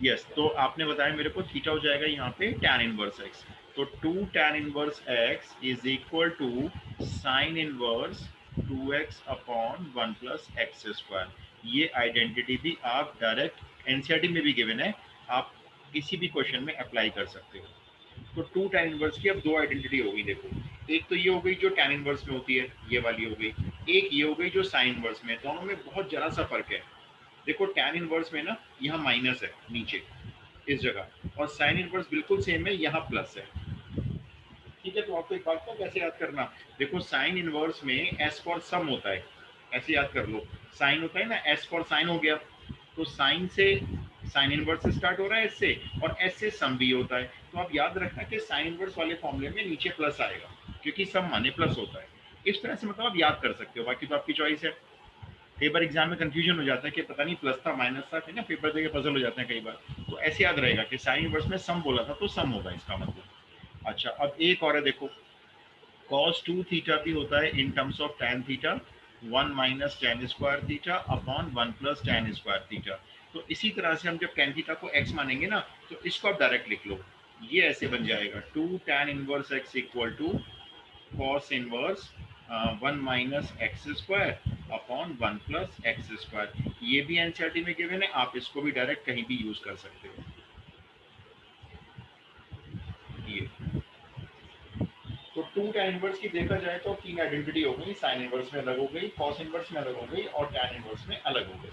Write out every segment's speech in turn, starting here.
Yes, तो आपने बताया मेरे को थीटा हो जाएगा यहाँ पे tan इनवर्स x, तो 2 tan inverse x is equal to sine inverse 2x upon 1 plus x square. ये आइडेंटिटी भी आप डायरेक्ट एनसीईआरटी में भी गिवन है, आप किसी भी क्वेश्चन में अप्लाई कर सकते हो। तो 2 tan इनवर्स की अब दो आइडेंटिटी हो गई। देखो, एक तो ये हो गई जो tan इनवर्स में होती है, ये वाली हो गई, एक ये हो गई जो साइन इनवर्स में। दोनों में बहुत जरा सा फर्क है। देखो tan इनवर्स में ना यहाँ माइनस है नीचे इस जगह, और साइन इनवर्स बिल्कुल सेम है, यहाँ प्लस है। ठीक है, तो आपको एक बात को कैसे याद करना, देखो साइन इनवर्स में एस फॉर सम होता है, ऐसे याद कर लो। साइन होता है ना, एस फॉर साइन हो गया, तो साइन से साइन इनवर्स से स्टार्ट हो रहा है एस से, और एस से सम भी होता है। तो आप याद रखना कि साइन इनवर्स वाले फॉर्मूले में नीचे प्लस आएगा, क्योंकि सम माने प्लस होता है। इस तरह से मतलब आप याद कर सकते हो, बाकी तो आपकी चॉइस है। कई बार एग्जाम में कंफ्यूजन हो जाता है कि पता नहीं प्लस था माइनस था, ठीक है, पेपर देके पजल हो जाते हैं कई बार। तो ऐसे याद रहेगा कि साइन इनवर्स में सम बोला था तो सम होगा इसका मतलब। अच्छा, अब एक और है, देखो cos 2 थीटा भी होता है in terms of tan theta, 1 minus tan square theta upon 1 plus tan square theta. तो इसी तरह से हम जब tan थीटा को x मानेंगे ना, तो इसको आप डायरेक्ट लिख लो, ये ऐसे बन जाएगा 2 tan inverse x equal to cos inverse 1 minus x square upon 1 plus x square. ये भी एनसीईआरटी में गिवन है, आप इसको भी डायरेक्ट कहीं भी यूज कर सकते हो। ये तो 2 tan इनवर्स की देखा जाए तो तीन आइडेंटिटी हो गई, साइन इनवर्स में अलग हो गई, cos इनवर्स में अलग हो गई, और tan इनवर्स में अलग हो गई।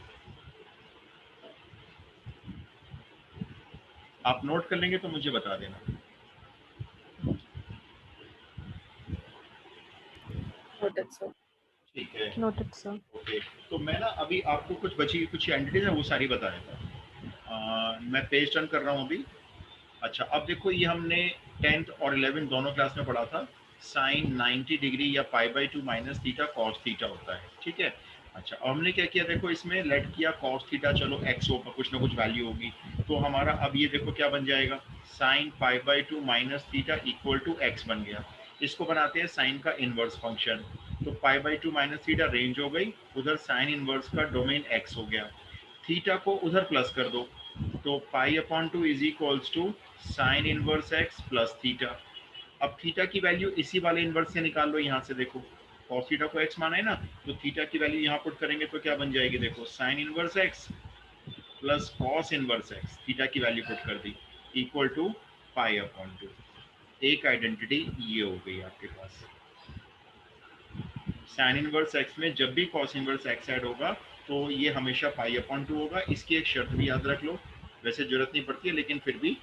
आप नोट कर लेंगे तो मुझे बता देना। Noted, sir. ठीक है, Noted, sir. ओके। तो मैं ना अभी आपको कुछ बची कुछ आइडेंटिटीज है वो सारी बता देता हूँ। मैं पेज टर्न कर रहा हूँ अभी। अच्छा, अब देखो ये हमने 10th और 11th दोनों क्लास में पढ़ा था, साइन 90 डिग्री या पाई by 2 minus theta cos theta होता है, ठीक है। अच्छा, अब हमने क्या किया, देखो इसमें लेट किया कॉस थीटा, चलो एक्स होगा, कुछ ना कुछ वैल्यू होगी, तो हमारा अब ये देखो क्या बन जाएगा, sine pi by 2 minus theta equal to x बन गया। इसको बनाते हैं साइन का इनवर्स फंक्शन, तो pi by 2 minus theta range हो गई, उधर साइन इनवर्स का डोमेन एक्स हो गया, थीटा को उधर प्लस कर दो, तो pi upon 2 is equals to sine inverse x plus theta. अब थीटा की वैल्यू इसी वाले इनवर्स से निकाल लो, यहाँ से देखो cos थीटा को x माना है ना, तो थीटा की वैल्यू यहाँ पुट करेंगे तो क्या बन जाएगी, देखो sign inverse x plus cos inverse x, theta की वैल्यू पुट कर दी, इक्वल टू पाई अपॉन 2। एक आइडेंटिटी ये हो गई आपके पास। साइन इनवर्स x में जब भी cos इनवर्स x ऐड होगा तो ये हमेशा पाई अपॉन 2 होगा। इसकी एक शर्त भी याद रख लो, वैसे जरूरत नहीं पड़ती है लेकिन फिर भी,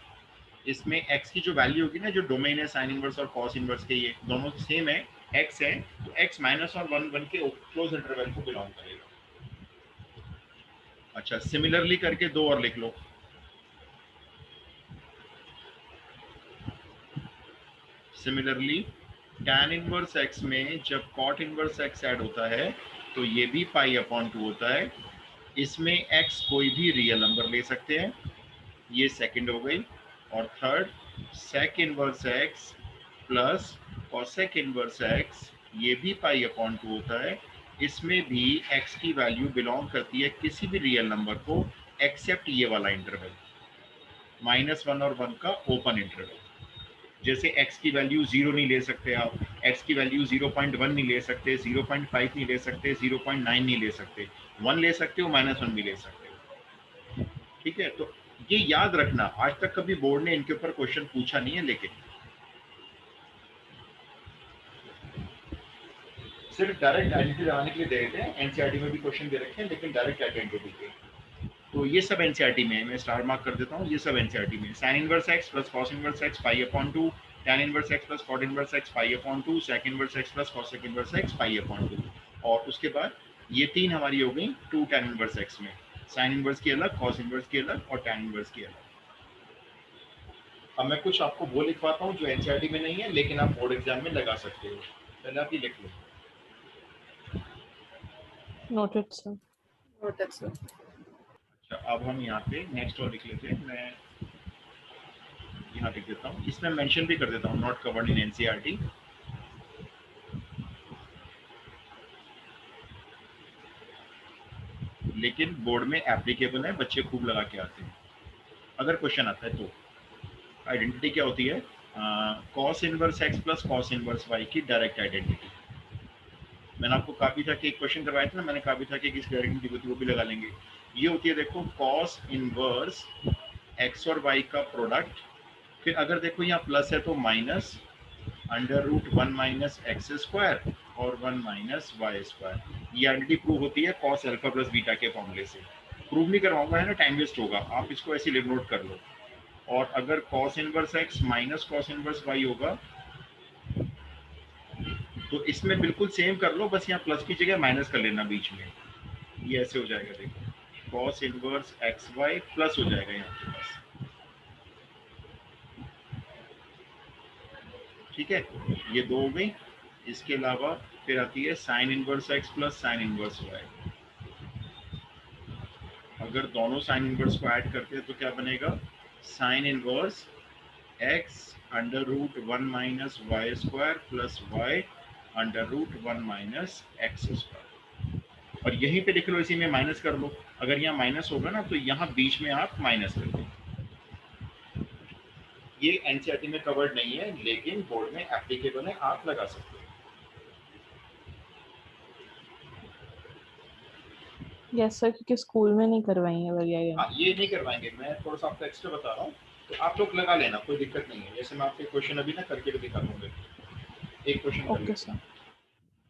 इसमें x की जो वैल्यू होगी ना, जो डोमेन है साइन इनवर्स और cos इनवर्स के, ये दोनों सेम है, x है, तो x माइनस और 1 बन के क्लोज इंटरवल को बिलोंग करेगा। अच्छा, सिमिलरली करके दो और लिख लो। सिमिलरली tan इनवर्स x में जब cot इनवर्स x ऐड होता है तो ये भी पाई अपॉन 2 होता है। इसमें x कोई भी रियल नंबर ले सकते हैं, ये सेकंड हो गई। और third, sec inverse x plus cosec inverse x, ये भी पाई अपॉन 2 होता है। इसमें भी x की वैल्यू बिलोंग करती है किसी भी रियल नंबर को, एक्सेप्ट ये वाला इंटरवल, -1 और 1 का ओपन इंटरवल। जैसे x की वैल्यू 0 नहीं ले सकते आप, x की वैल्यू 0.1 नहीं ले सकते, 0.5 नहीं ले सकते, 0.9 नहीं ले सकते, 1 ले सकते हो, -1 भी ले सकते हो। ठीक है, तो ये याद रखना, आज तक कभी बोर्ड ने इनके ऊपर क्वेश्चन पूछा नहीं है, लेकिन सिर्फ डायरेक्ट आइडेंटिटी लगाने के लिए दे देते हैं। एनसीईआरटी में भी क्वेश्चन दे रखे हैं लेकिन डायरेक्ट आइडेंटिटी के, तो ये सब एनसीईआरटी में है, मैं स्टार मार्क कर देता हूँ, ये सब एनसीईआरटी में। Sine inverse x plus cos inverse x pi upon 2, tan inverse x plus cot inverse x pi upon 2, sec inverse x plus cosec inverse x pi upon 2। और उसके बाद ये तीन हमारी हो गई 2 tan इनवर्स एक्स में, साइन इनवर्स की अलग, cos इनवर्स की अलग, और tan इनवर्स की अलग। अब मैं कुछ आपको वो लिखवाता हूँ जो एनसीईआरटी में नहीं है लेकिन आप बोर्ड एग्जाम में लगा सकते हो। पहले आप ये लिख लो। Noted, sir. Noted, sir. अच्छा, अब हम यहाँ पे नेक्स्ट और लिख लेते हैं। मैं यहाँ लिख देता हूँ, इसमें मेंशन भी कर देता हूँ, नॉट कवर्ड इन एनसीईआरटी। लेकिन बोर्ड में एप्लीकेबल है, बच्चे खूब लगा के आते हैं। अगर क्वेश्चन आता है तो। आइडेंटिटी क्या होती है? Cos inverse x plus cos inverse y की डायरेक्ट आइडेंटिटी। मैंने आपको कहा भी था कि एक क्वेश्चन करवाया था ना, मैंने कहा भी था कि किस डायरेक्ट होती है वो भी लगा लेंगे। ये होती है देखो कॉस इनवर्स एक्स और वाई का प्रोडक्ट, फिर अगर देखो यहाँ प्लस है तो minus under root 1 minus x square और 1 माइनस वाई स्क्वायर। ये आइडेंटिटी प्रूव होती है कॉस अल्फा प्लस बीटा के फॉर्मूले से। प्रूव नहीं करवाऊंगा है ना, टाइम वेस्ट होगा, आप इसको ऐसे नोट कर लो। और अगर cos inverse x minus cos inverse y होगा तो इसमें बिल्कुल सेम कर लो, बस यहाँ प्लस की जगह माइनस कर लेना बीच में। ये ऐसे हो जाएगा, देखो cos inverse x y plus हो जाएगा यहाँ पे पास। ठीक है, ये दो हो गई। इसके अलावा फिर आती है sine inverse x plus sine inverse y. अगर दोनों साइन इनवर्स को ऐड करते हैं तो क्या बनेगा? Sine inverse x under root 1 minus y square plus y under root 1 minus x square. और यहीं पे लिख लो, इसी में माइनस कर लो। अगर यहाँ माइनस होगा ना तो यहाँ बीच में आप माइनस कर दो। ये एनसीईआरटी में कवर्ड नहीं है लेकिन बोर्ड में एप्लीकेबल है, आप लगा सकते हो। यस सर, क्योंकि स्कूल में नहीं करवाई है वगैरह। हाँ, ये नहीं करवाएंगे, मैं थोड़ा सा आपको एक्स्ट्रा बता रहा हूँ, तो आप लोग लगा लेना, कोई दिक्कत नहीं है। जैसे मैं आपके क्वेश्चन अभी ना करके भी दिखा दूंगा, एक क्वेश्चन कर ओके लेते सर। हैं,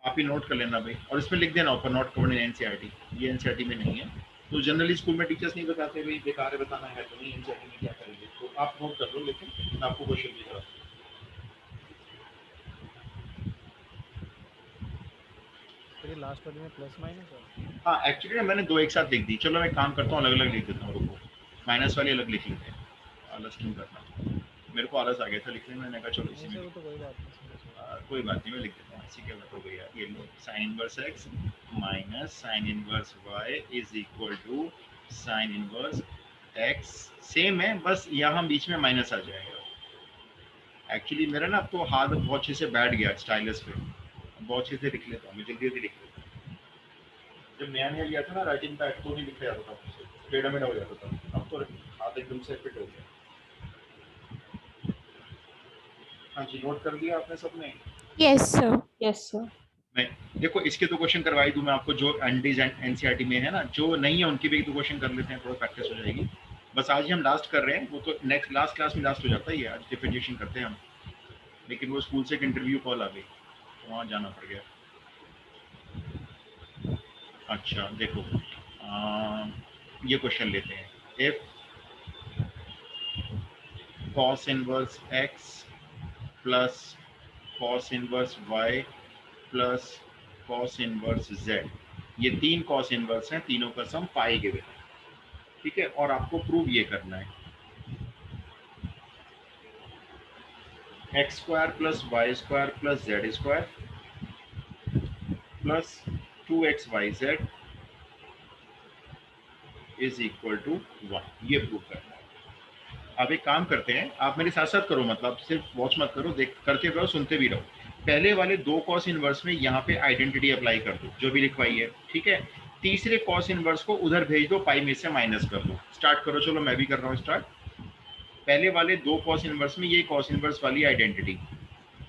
आप ही नोट कर लेना भाई, और इसमें लिख देना ऊपर नॉट कवर्ड इन एनसीईआरटी। ये एनसीईआरटी में नहीं है, तो जनरली स्कूल में टीचर्स नहीं बताते भाई, बेकार है बताना है तो नहीं, एनसीईआरटी में क्या करेंगे, तो आप नोट कर लो। लेकिन मैं आपको क्वेश्चन भी करा। सर ये लास्ट वाले में प्लस माइनस है? हाँ एक्चुअली मैंने दो एक साथ लिख दी, चलो मैं काम करता हूँ, अलग अलग लिख देता हूँ, रुको। माइनस वाली अलग लिख लेते हैं, आलस क्यों करना, मेरे को आलस आ गया था लिखने में, मैंने कहा चलो इसी नहीं में सर वो लिख। तो कोई बात नहीं, समझ गया। कोई बात नहीं, मैं लिख देता हूँ, इसी के बात हो गई यार। ये लो, sine inverse x minus sine inverse y is equal to sine inverse x. Same है, बस यहाँ बीच में माइनस आ जाएगा। एक्चुअली मेरा ना अब तो हाथ बहुत अच्छे से बैठ गया स्टाइलस पे, बहुत अच्छे से लिख लेता हूँ मैं, जल्दी जल्दी लिख लेता हूँ। जब नया नया लिया था ना राइटिंग पैड तो नहीं लिखा जाता था, टेढ़ा मेढ़ा हो जाता था, अब तो हाथ एकदम से फिट हो गया। हाँ जी, नोट कर दिया आपने सबने? Yes sir. Yes sir. मैं देखो इसके तो क्वेश्चन करवाई दूं मैं आपको, जो एनडीज एनसीईआरटी में है ना, जो नहीं है उनकी भी एक दो क्वेश्चन कर लेते हैं, थोड़ा प्रैक्टिस हो जाएगी। बस आज ही हम लास्ट कर रहे हैं, वो तो नेक्स्ट लास्ट क्लास में लास्ट हो जाता है, ये आज डिफरेंशिएशन करते हैं हम, लेकिन वो स्कूल से एक इंटरव्यू कॉल आ गई तो वहाँ जाना पड़ गया। अच्छा देखो, ये क्वेश्चन लेते हैं। If cos inverse x plus cos inverse y plus cos inverse z, ये तीन कॉस इनवर्स हैं, तीनों का सम पाई गिवन है। ठीक है, और आपको प्रूव ये करना है, x square plus y square plus z square plus 2xyz is equal to 1, ये प्रूव करना है। अब एक काम करते हैं, आप मेरे साथ साथ करो, मतलब सिर्फ वॉच मत करो, देख करते रहो, सुनते भी रहो। पहले वाले दो कॉस इनवर्स में यहाँ पे आइडेंटिटी अप्लाई कर दो जो भी लिखवाई है, ठीक है। तीसरे कॉस इनवर्स को उधर भेज दो, पाई में से माइनस कर दो। स्टार्ट करो, चलो मैं भी कर रहा हूँ स्टार्ट। पहले वाले दो कॉस इनवर्स में ये कॉस इनवर्स वाली identity,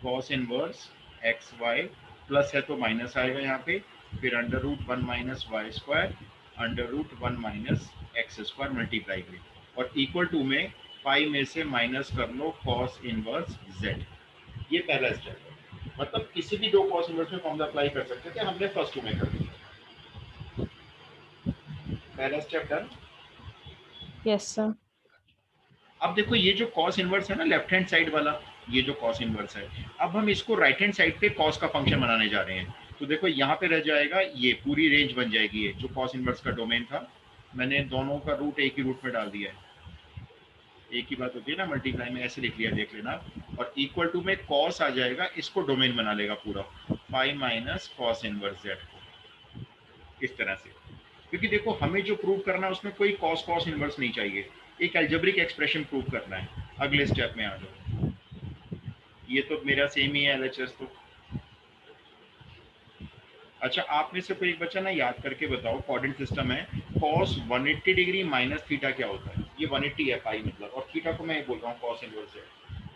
cos inverse x y, plus है तो माइनस आएगा यहाँ पे, फिर under root 1 minus y square under root 1 minus x square multiply करें, और इक्वल टू में पाई में से माइनस कर लो कॉस इनवर्स जेड। ये पहला स्टेप है, मतलब किसी भी दो कॉस इनवर्स में फॉर्मूला अप्लाई कर सकते थे, हमने फर्स्ट टू में कर दिया। पहला स्टेप डन। Yes sir. अब देखो ये जो कॉस इनवर्स है ना लेफ्ट हैंड साइड वाला, ये जो कॉस इनवर्स है, अब हम इसको राइट हैंड साइड पे कॉस का फंक्शन बनाने जा रहे हैं। तो देखो यहाँ पे रह जाएगा, ये पूरी रेंज बन जाएगी, ये जो कॉस इनवर्स का डोमेन था, मैंने दोनों का रूट एक ही रूट में डाल दिया है। एक ही बात होती है ना मल्टीप्लाई में, ऐसे लिख लिया, देख लेना। और इक्वल टू में कॉस आ जाएगा, इसको डोमेन बना लेगा पूरा, pi minus cos inverse Z को, इस तरह से। क्योंकि देखो हमें जो प्रूव करना है उसमें कोई कॉस कॉस इनवर्स नहीं चाहिए, एक एल्जेब्रिक एक्सप्रेशन प्रूव करना है। अगले स्टेप में आ जाओ, ये तो मेरा सेम ही है एलएचएस तो। अच्छा, आप में से कोई एक बच्चा ना याद करके बताओ, कोऑर्डिनेट सिस्टम है, cos 180 डिग्री माइनस थीटा क्या होता है? ये 180 है पाई मतलब, और थीटा को मैं बोल रहा हूँ cos inverse z।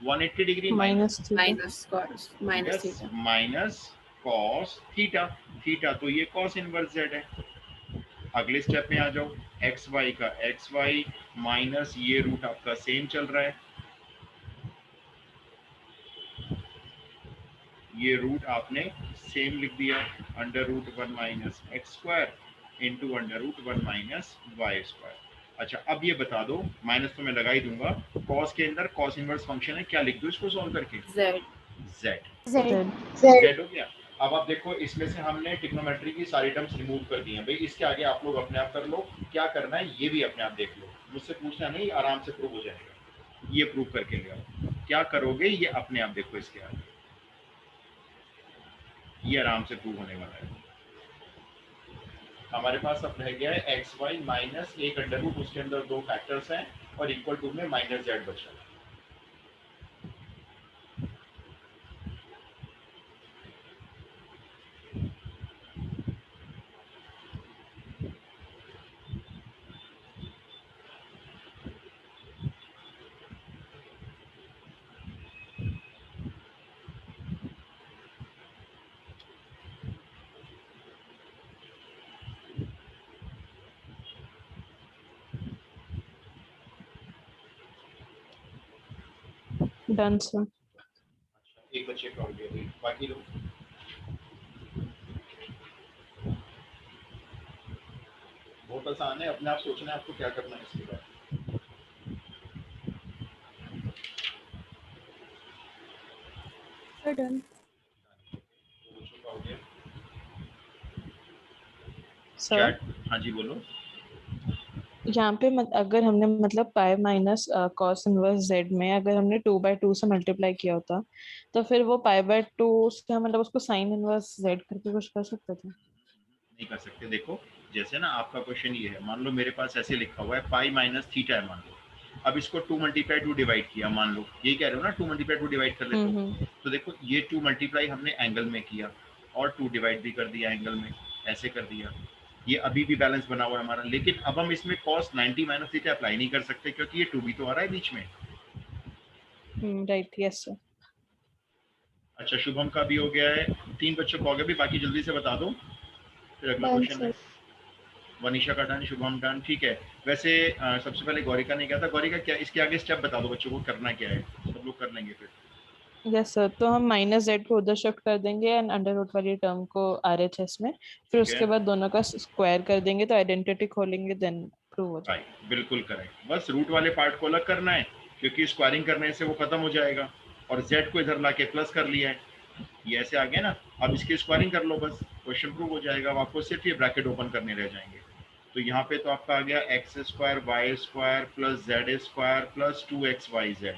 180 degree minus theta minus cos minus yes theta minus cos theta. Theta तो ये cos इनवर्स z है। अगले स्टेप में आ जाओ, एक्स वाई का एक्स वाई माइनस ये रूट आपका सेम चल रहा है, ये रूट आपने सेम लिख दिया, under root 1 minus x square into under root 1 minus y square. अच्छा अब ये बता दो, माइनस तो मैं लगा ही दूंगा, कॉस के अंदर कॉस इनवर्स फंक्शन है, क्या लिख दूं इसको सॉल्व करके? Z Z. जेड जेड हो गया। अब आप देखो इसमें से हमने ट्रिग्नोमेट्री की सारी टर्म्स रिमूव कर दी हैं भाई, इसके आगे आप लोग अपने आप कर लो, क्या करना है ये भी अपने आप देख लो, मुझसे पूछना नहीं, आराम से प्रूव हो जाएगा, ये प्रूव करके ले आओ, क्या करोगे ये अपने आप देखो इसके आगे, ये आराम से प्रूव होने वाला है। हमारे पास अब रह गया है एक्स वाई माइनस एक अंडर रूट, उसके अंदर दो फैक्टर्स हैं और इक्वल टू में माइनस जेड बचा है। Done sir. अच्छा एक बच्चे का हो गया भाई, बाकी लोग बहुत आसान है, अपने आप सोचना है आपको क्या करना है इसके बाद। डन दो बच्चों का हो गया। सर चैट हाँ जी बोलो। यहाँ पे अगर हमने मतलब pi minus cos inverse Z में अगर हमने 2/2 से मल्टीप्लाई किया होता, तो फिर वो पाई/2 से हम मतलब उसको साइन इनवर्स जेड करके कुछ कर सकते थे। नहीं कर सकते, देखो जैसे ना आपका क्वेश्चन ये है, मान लो मेरे पास ऐसे लिखा हुआ है पाई माइनस थीटा है मान लो, अब इसको 2 मल्टीप्लाई 2 डिवाइड किया, मान लो यही कह रहे हो ना, 2 मल्टीप्लाई 2 डिवाइड कर लेते हो, तो देखो ये 2 मल्टीप्लाई हमने एंगल में किया और 2 डिवाइड भी कर दिया एंगल में, ऐसे कर दिया, ये अभी भी बैलेंस बना हुआ है हमारा, लेकिन अब हम इसमें cos 90 माइनस थीटा अप्लाई नहीं कर सकते क्योंकि ये 2 भी तो आ रहा है बीच में। Right yes sir. अच्छा शुभम का भी हो गया है, 3 बच्चों का हो गया भी, बाकी जल्दी से बता दो फिर अगला क्वेश्चन है। वनीशा का डन, शुभम डन, ठीक है। वैसे सबसे पहले गौरिका ने कहा था, गौरिका क्या इसके आगे स्टेप बता दो बच्चों को करना क्या है, सब लोग कर लेंगे फिर। यस सर, तो हम माइनस जेड को उधर शिफ्ट कर देंगे एंड अंडर रूट वाली टर्म को आरएचएस में, फिर ठीक उसके है बाद दोनों का स्क्वायर कर देंगे तो आइडेंटिटी खोलेंगे, देन प्रूव हो जाएगा। राइट, बिल्कुल करेक्ट, बस रूट वाले पार्ट को अलग करना है क्योंकि स्क्वायरिंग करने से वो खत्म हो जाएगा, और जेड को इधर लाके प्लस कर लिया है, ये ऐसे आ गया ना, अब इसकी स्क्वायरिंग कर लो बस, क्वेश्चन प्रूव हो जाएगा, अब आपको सिर्फ ये ब्रैकेट ओपन करने रह जाएंगे। तो यहाँ पे तो आपका आ गया x square y square plus z square plus 2xyz,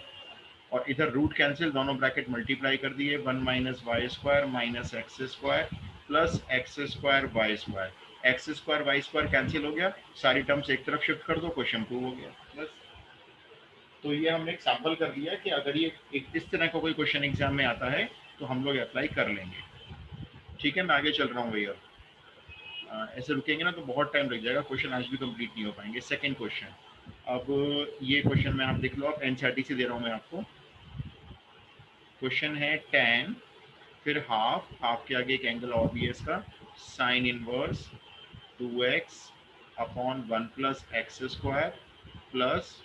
और इधर रूट कैंसिल, दोनों ब्रैकेट मल्टीप्लाई कर दिए, 1 minus y square minus x square plus x square y square, x square y square cancel हो गया, सारी टर्म्स एक तरफ शिफ्ट कर दो, क्वेश्चन प्रूव हो गया बस। तो ये हमने एक सैम्पल कर दिया कि अगर ये एक इस तरह का कोई क्वेश्चन एग्जाम में आता है तो हम लोग अप्लाई कर लेंगे। ठीक है मैं आगे चल रहा हूँ भैया, ऐसे रुकेंगे ना तो बहुत टाइम लग जाएगा, क्वेश्चन आज भी कंप्लीट नहीं हो पाएंगे। सेकंड क्वेश्चन, अब ये क्वेश्चन में आप देख लो, आप एनसीईआरटी से दे रहा हूँ मैं आपको, क्वेश्चन है tan फिर हाफ, हाफ के आगे एक एंगल और भी है इसका, sine inverse 2x upon 1 plus x square plus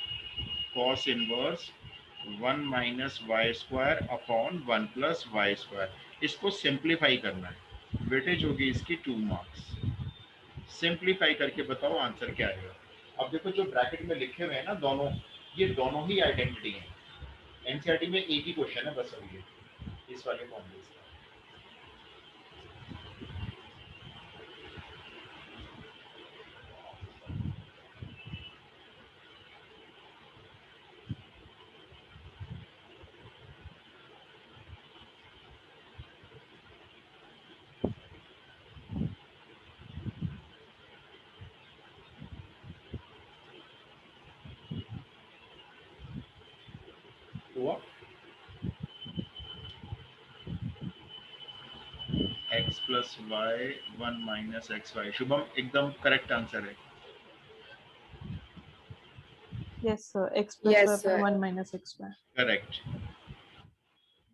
cos inverse 1 minus y square upon 1 plus y square. इसको सिंप्लीफाई करना है, वेटेज होगी इसकी 2 मार्क्स, सिंप्लीफाई करके बताओ आंसर क्या आएगा। अब देखो जो ब्रैकेट में लिखे हुए हैं ना दोनों, ये दोनों ही आइडेंटिटी हैं, एनसीईआरटी में एक ही क्वेश्चन है बस, अभी इस वाले फॉर्मूले से। हुआ x plus y 1 minus x y, Shubham एकदम करेक्ट आंसर है। Yes sir, x plus Yes, y sir. upon 1 minus xy. Correct.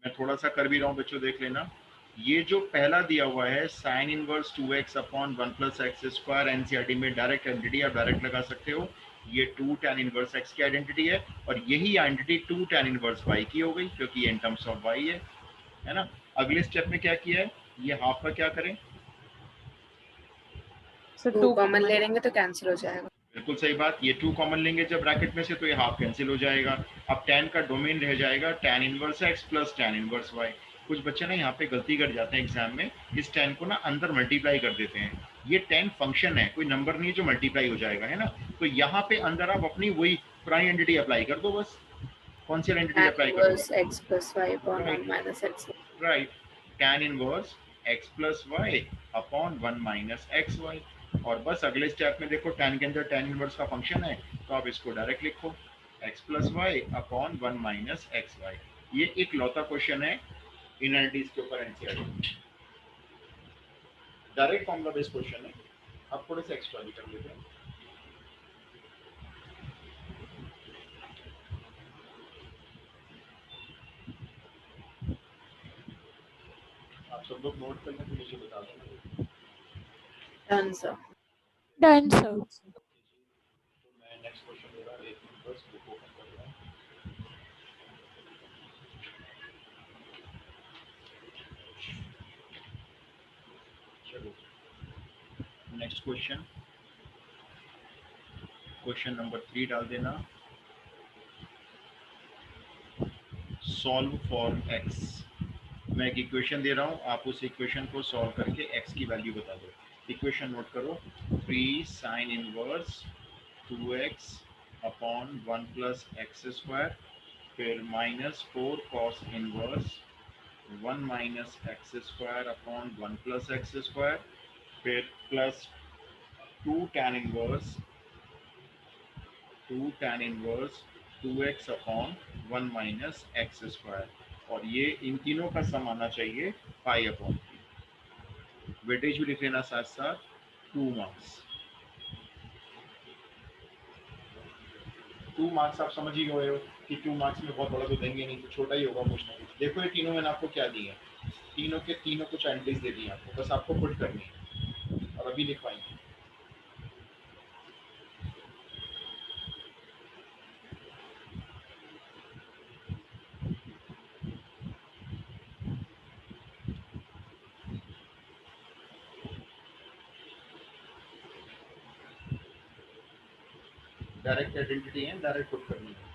मैं थोड़ा सा कर भी रहा हूँ बच्चों, देख लेना। ये जो पहला दिया हुआ है sine inverse 2x upon 1 plus x square, NCERT में डायरेक्ट आइडेंटिटी आप डायरेक्ट लगा सकते हो। ये 2 tan इनवर्स x की आइडेंटिटी है, और यही आइडेंटिटी 2 tan इनवर्स y की हो गई, क्योंकि इन टर्म्स ऑफ y है ना। अगले स्टेप में क्या किया है, ये हाफ का क्या करें? So 2 2 कॉमन ले लेंगे तो कैंसिल हो जाएगा। बिल्कुल सही बात, ये 2 कॉमन लेंगे जब ब्रैकेट में से, तो ये हाफ कैंसिल हो जाएगा। अब tan का डोमेन रह जाएगा tan inverse x plus tan inverse y। कुछ बच्चे ना यहाँ पे गलती कर जाते हैं एग्जाम में, इस tan को ना अंदर मल्टीप्लाई कर देते हैं। ये tan फंक्शन है, कोई नंबर नहीं है जो मल्टीप्लाई हो जाएगा, है ना। तो यहाँ पे अंदर आप अपनी वही पुरानी आइडेंटिटी अप्लाई कर दो बस। कौन सी आइडेंटिटी tan अप्लाई इनवर्स करोगे? x plus y upon Right. 1 minus x। Right, tan inverse x plus y upon 1 minus x y. और बस अगले स्टेप में देखो, tan के अंदर tan इनवर्स का फंक्शन है, तो आप इसको डायरेक्ट लिखो x plus y upon 1 minus x y. ये एक लौता क्वेश्चन है इनएलिटीज के ऊपर NCERT, direct formula based question है। आप थोड़े से एक्स्ट्रा भी कर लेते हैं। आप सब लोग नोट कर लें तो मुझे बता देना। Done sir. Done, sir. तो मैं नेक्स्ट क्वेश्चन दे रहा हूँ, एक मिनट बस बुक ओपन कर रहा हूँ। चलो नेक्स्ट क्वेश्चन, क्वेश्चन नंबर 3 डाल देना। Solve for x। मैं एक इक्वेशन दे रहा हूँ, आप उस इक्वेशन को सॉल्व करके x की वैल्यू बता दो। इक्वेशन नोट करो, 3 sine inverse 2x upon 1 plus x square, फिर minus 4 cos inverse 1 minus x square upon 1 plus x square, फिर plus 2 tan inverse 2x upon 1 minus x square, और ये इन तीनों का सम आना चाहिए पाई अपॉन 3। वेटेज भी लिख लेना साथ साथ, 2 मार्क्स। 2 मार्क्स आप समझ ही गए हो कि 2 मार्क्स में बहुत बड़ा तो देंगे नहीं, तो छोटा ही होगा कुछ ना कुछ। देखो ये तीनों मैंने आपको क्या दिए, तीनों के तीनों कुछ एंट्रीज दे दी आपको, बस आपको पुट करनी है और अभी लिखवाएंगे। डायरेक्ट आइडेंटिटी है, डायरेक्ट पुट करनी है।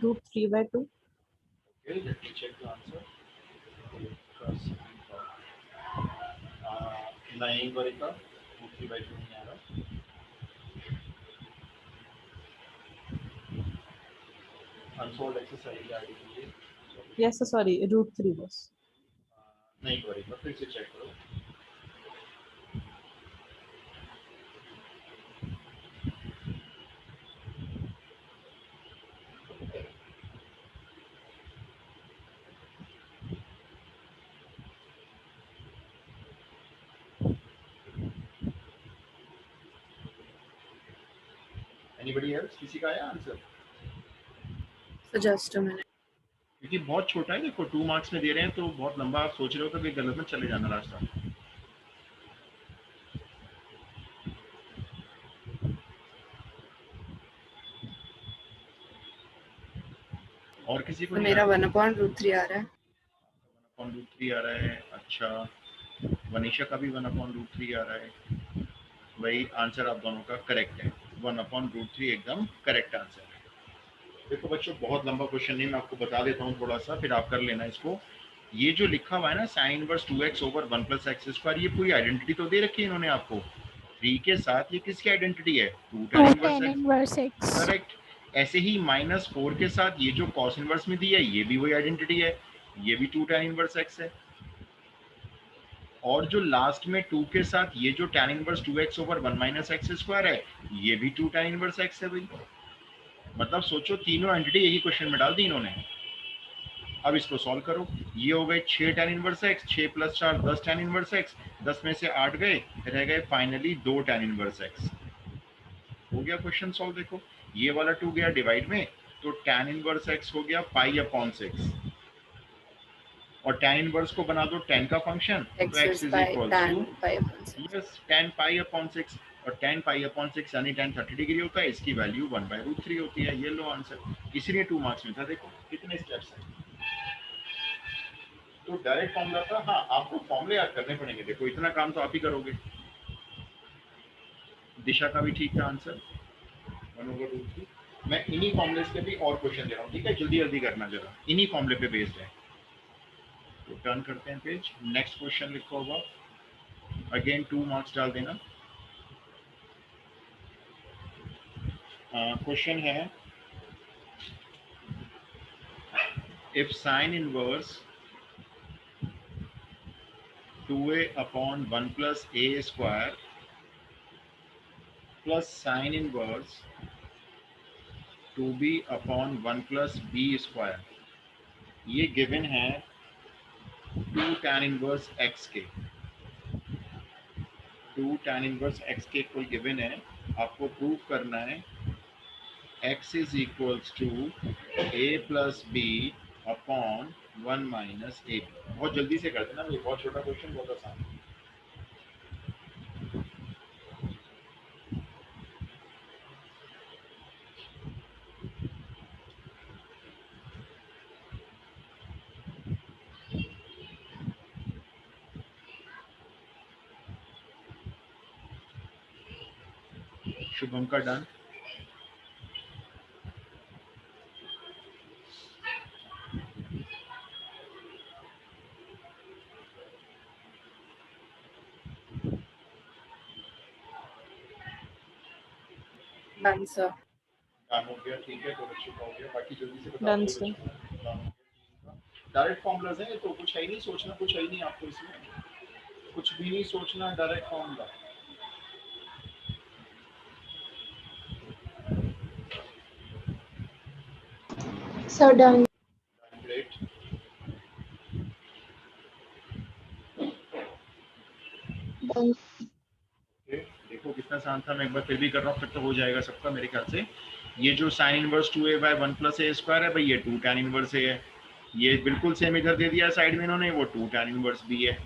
root 3 by 2. Okay, let me check the answer. नहीं करेगा, 3/2 नहीं आ रहा। अनसोल्ड एक्सरसाइज आ रही है, Yes sir, sorry, root 3 बस. नहीं करेगा, फिर से चेक करो। Anybody else? किसी का आया answer? So just a minute. क्योंकि बहुत छोटा है, देखो 2 मार्क्स में दे रहे हैं, तो बहुत लंबा आप सोच रहे हो तो फिर गलत में चले जाना रास्ता। और किसी को तो नहीं मेरा आ रहा? 1/√3 आ रहा है। 1/√3 आ रहा है, अच्छा। वनीशा का भी 1/√3 आ रहा है। वही आंसर आप दोनों का करेक्ट है, 1/√3 एकदम करेक्ट आंसर है। देखो बच्चों, बहुत लंबा क्वेश्चन नहीं, मैं आपको बता देता हूँ थोड़ा सा, फिर आप कर लेना इसको। ये जो लिखा हुआ है ना sign inverse 2x over 1 plus x square, ये पूरी आइडेंटिटी तो दे रखी है इन्होंने आपको 3 के साथ। ये किसकी आइडेंटिटी है? 2 tan 2 inverse tan x। inverse x. Correct. ऐसे ही -4 के साथ ये जो cos इनवर्स में दी है, ये भी वही आइडेंटिटी है, ये भी 2 tan इनवर्स x है। और जो लास्ट में 2 के साथ ये जो tan inverse 2x over 1 minus x square है, ये भी 2 tan इनवर्स x है भाई। मतलब सोचो तीनों एंटिटी एक ही क्वेश्चन में डाल दी इन्होंने। अब इसको सॉल्व करो, ये हो गए 6 tan inverse x, 6 + 4 10 tan inverse x, 10 में से 8 गए, रह गए फाइनली 2 tan इनवर्स x। हो गया क्वेश्चन सॉल्व। देखो ये वाला 2 गया डिवाइड में, तो tan इनवर्स x हो गया π/6, और tan इनवर्स को बना दो 10 का फंक्शन, तो X x is is pi equals tan to pi upon 6. Yes tan π/6, और tan π/6 यानी tan 30 डिग्री होता है, इसकी वैल्यू 1/√3 होती है। ये लो आंसर, इसीलिए 2 मार्क्स में था। देखो कितने स्टेप्स हैं। तो डायरेक्ट फॉर्मूला था। हाँ, आपको फॉर्मूले याद करने पड़ेंगे। देखो इतना काम तो आप ही करोगे। दिशा का भी ठीक था आंसर 1/√3। मैं इन्हीं फॉर्मूलेस के भी और क्वेश्चन दे रहा हूँ, ठीक है? जल्दी जल्दी करना जरा, इन्हीं फॉर्मूले पे बेस्ड है। तो टर्न करते हैं पेज, नेक्स्ट क्वेश्चन लिखो होगा, अगेन 2 मार्क्स डाल देना। क्वेश्चन है, if sin inverse 2a upon 1 plus a square plus sin inverse 2b upon 1 plus b square, ये गिवन है 2 tan inverse x के, 2 tan inverse x के कोई गिवन है। आपको प्रूव करना है x is equals to a plus b upon 1 minus a। बहुत जल्दी से कर देना, ये बहुत छोटा क्वेश्चन, बहुत आसान है। शुभम का डन। Done, sir. काम हो गया, ठीक है। तो बच्चों का हो गया, बाकी जल्दी से बता Done, दो sir. बच्चों। डायरेक्ट फॉर्मूलाज हैं तो कुछ है ही नहीं सोचना, कुछ है ही नहीं आपको इसमें, कुछ भी नहीं सोचना, direct formula. Sir, done. Great. Done. देखो कितना आसान था, मैं एक बार फिर भी कर रहा हूँ, फिर तो हो जाएगा सबका मेरे ख्याल से। ये जो sine inverse 2a/1 + a square है भाई, ये 2 tan इनवर्स a है। ये बिल्कुल सेम इधर दे दिया साइड में इन्होंने, वो 2 tan इनवर्स b है,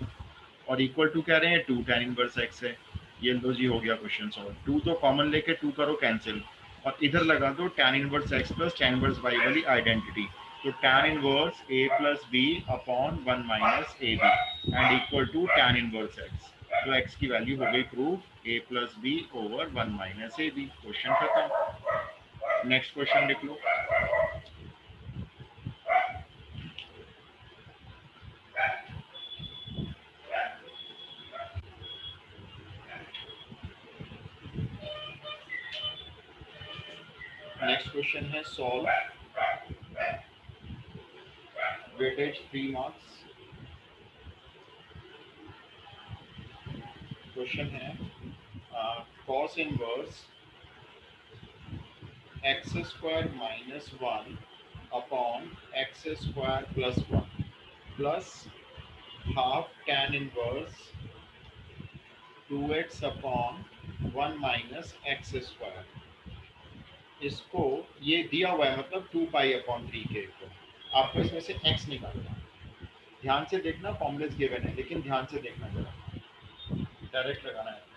और इक्वल टू कह रहे हैं 2 tan इनवर्स x है। ये लो जी, हो गया क्वेश्चन सॉल्व। 2 तो कॉमन लेके 2 करो कैंसिल, और इधर लगा दो tan inverse x plus tan inverse y वाली आइडेंटिटी। तो tan inverse a plus b upon 1 minus A B and equal to tan inverse x। तो x की वैल्यू हो गई proof, a plus b over 1 minus A B. Question खत्म। Next question लिख लो। Next question है solve, weightage 3 marks. Question है cos inverse x square minus 1 upon x square plus 1 plus half tan inverse 2x upon 1 minus x square. इसको ये दिया हुआ है, मतलब 2π/3 को आपको इसमें से x निकालना। ध्यान से देखना, फॉर्मूलेस गिवन है, लेकिन ध्यान से देखना जरा, डायरेक्ट लगाना है।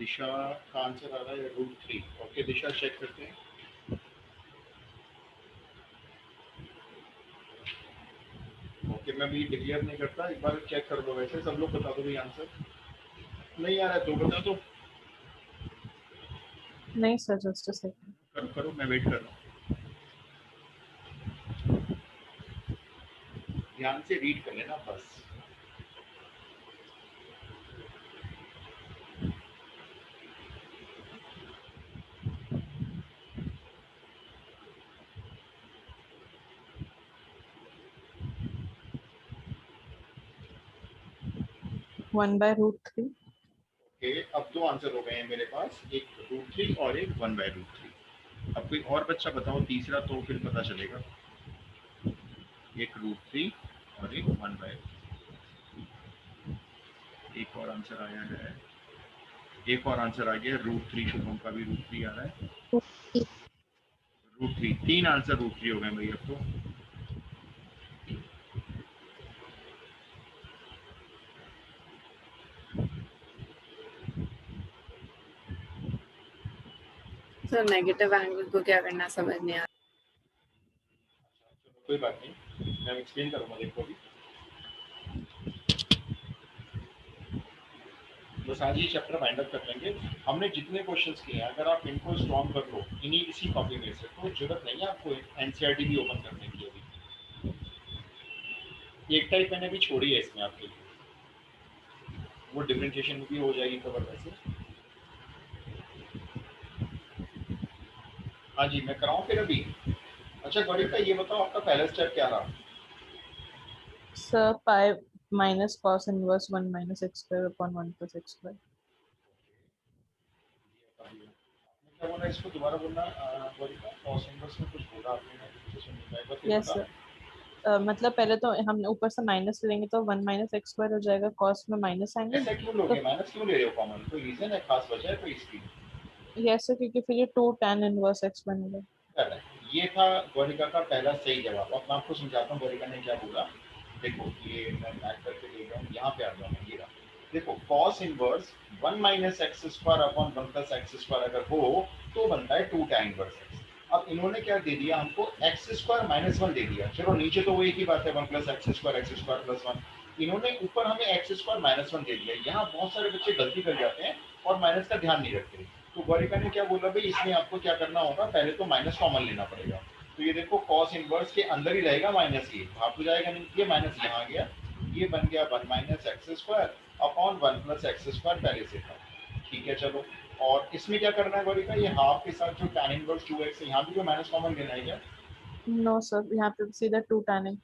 दिशा का आंसर आ रहा है √3। ओके दिशा चेक करते हैं। ओके मैं भी डिक्लेयर नहीं करता, एक बार चेक कर दो। वैसे सब लोग बता दो भाई आंसर। नहीं आ रहा है तो बता दो। नहीं सर, जस्ट अ सेकंड। करो करो, मैं वेट कर रहा हूँ। ध्यान से रीड कर लेना बस। One by root three. Okay अब दो आंसर हो गए हैं मेरे पास, एक √3 और एक 1/√3। अब कोई और बच्चा बताओ तीसरा, तो फिर पता चलेगा। एक √3 और एक 1/, एक और आंसर आया है। एक और आंसर आ गया √3, शुभम का भी √3 आ रहा है। √3, तीन आंसर √3 हो गए भाई अब तो। सर नेगेटिव एंगल को क्या करना समझ नहीं आ कोई बात नहीं, मैं एक्सप्लेन करूंगा देखो अभी। बस आज ये चैप्टर वाइंड अप कर लेंगे। हमने जितने क्वेश्चंस किए हैं अगर आप इनको स्ट्रॉन्ग कर लो इन्हीं इसी कॉपी में से, तो जरूरत नहीं है आपको एनसीईआरटी भी ओपन करने की। अभी एक टाइप मैंने भी छोड़ी है इसमें आपके लिए, वो डिफरेंशिएशन भी हो जाएगी कवर वैसे। हाँ जी मैं कराऊँ फिर अभी। अच्छा गौरी का ये बताओ आपका पहला स्टेप क्या रहा? Sir pi minus cos inverse 1 minus x square upon 1 plus x square. आपने क्या बोला इसको दोबारा बोलना गौरी का, कॉस इनवर्स में कुछ बोला आपने, मैं पीछे सुन नहीं पाया, एक बार फिर यस बता। सर, मतलब पहले तो हम ऊपर से माइनस लेंगे तो 1 माइनस एक्स स्क्वायर हो जाएगा, कॉस में माइनस आएंगे ऐसा क्यों तो। लोगे, माइनस क्यों ले रहे हो कॉमन? कोई रीजन है, खास वजह है कोई इसकी? यस सर, क्योंकि फिर ये 2 tan इनवर्स एक्स बनेगा। करेक्ट, ये था गौरिका का पहला सही जवाब। अब मैं आपको समझाता हूँ गौरिका ने क्या बोला। देखो ये मैं मैच करके ले रहा हूँ, यहाँ पे आ जाऊँ मैं, ये रहा। देखो cos inverse 1 minus x square upon 1 plus x square अगर हो तो बनता है 2 tan इनवर्स एक्स। अब इन्होंने क्या दे दिया हमको, एक्स स्क्वायर माइनस 1 दे दिया। चलो नीचे तो वो एक ही बात है, 1 प्लस एक्स स्क्वायर प्लस 1। इन्होंने ऊपर हमें एक्स स्क्वायर माइनस 1 दे दिया। यहाँ बहुत सारे बच्चे गलती कर जाते हैं और माइनस का ध्यान नहीं रखते। तो गौरिका ने क्या बोला भाई, इसमें आपको क्या करना होगा, पहले तो माइनस कॉमन लेना पड़ेगा। तो ये देखो कॉस इनवर्स के अंदर ही रहेगा माइनस, ये भाग हो जाएगा नहीं, ये माइनस यहाँ आ गया, ये बन गया 1 minus x square upon 1 plus x square पहले से था। ठीक है चलो, और इसमें क्या करना है गौरिका, ये हाफ के साथ जो tan इनवर्स 2x है यहाँ भी तो माइनस कॉमन लेना है क्या? नो सर, यहाँ पे सीधा 2 tan yes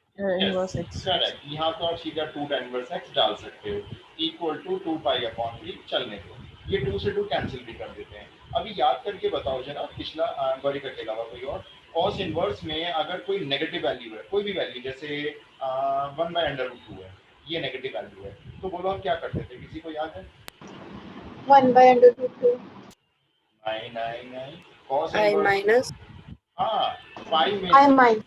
inverse x. Correct, यहाँ तो आप सीधा 2 tan इनवर्स x डाल सकते हो, इक्वल टू 2 पाई अपॉन 3 चलने दो। ये 2 से 2 कैंसिल भी कर देते हैं। अभी याद करके बताओ जरा पिछला गौरिका के अलावा कोई और, कॉस इनवर्स में अगर कोई नेगेटिव वैल्यू है, कोई भी वैल्यू जैसे 1/√2 है, ये नेगेटिव वैल्यू है, तो बोलो हम क्या करते थे, किसी को याद है? 1/√2 नहीं नहीं नहीं, कॉस I इनवर्स, minus हाँ पाई में I से, minus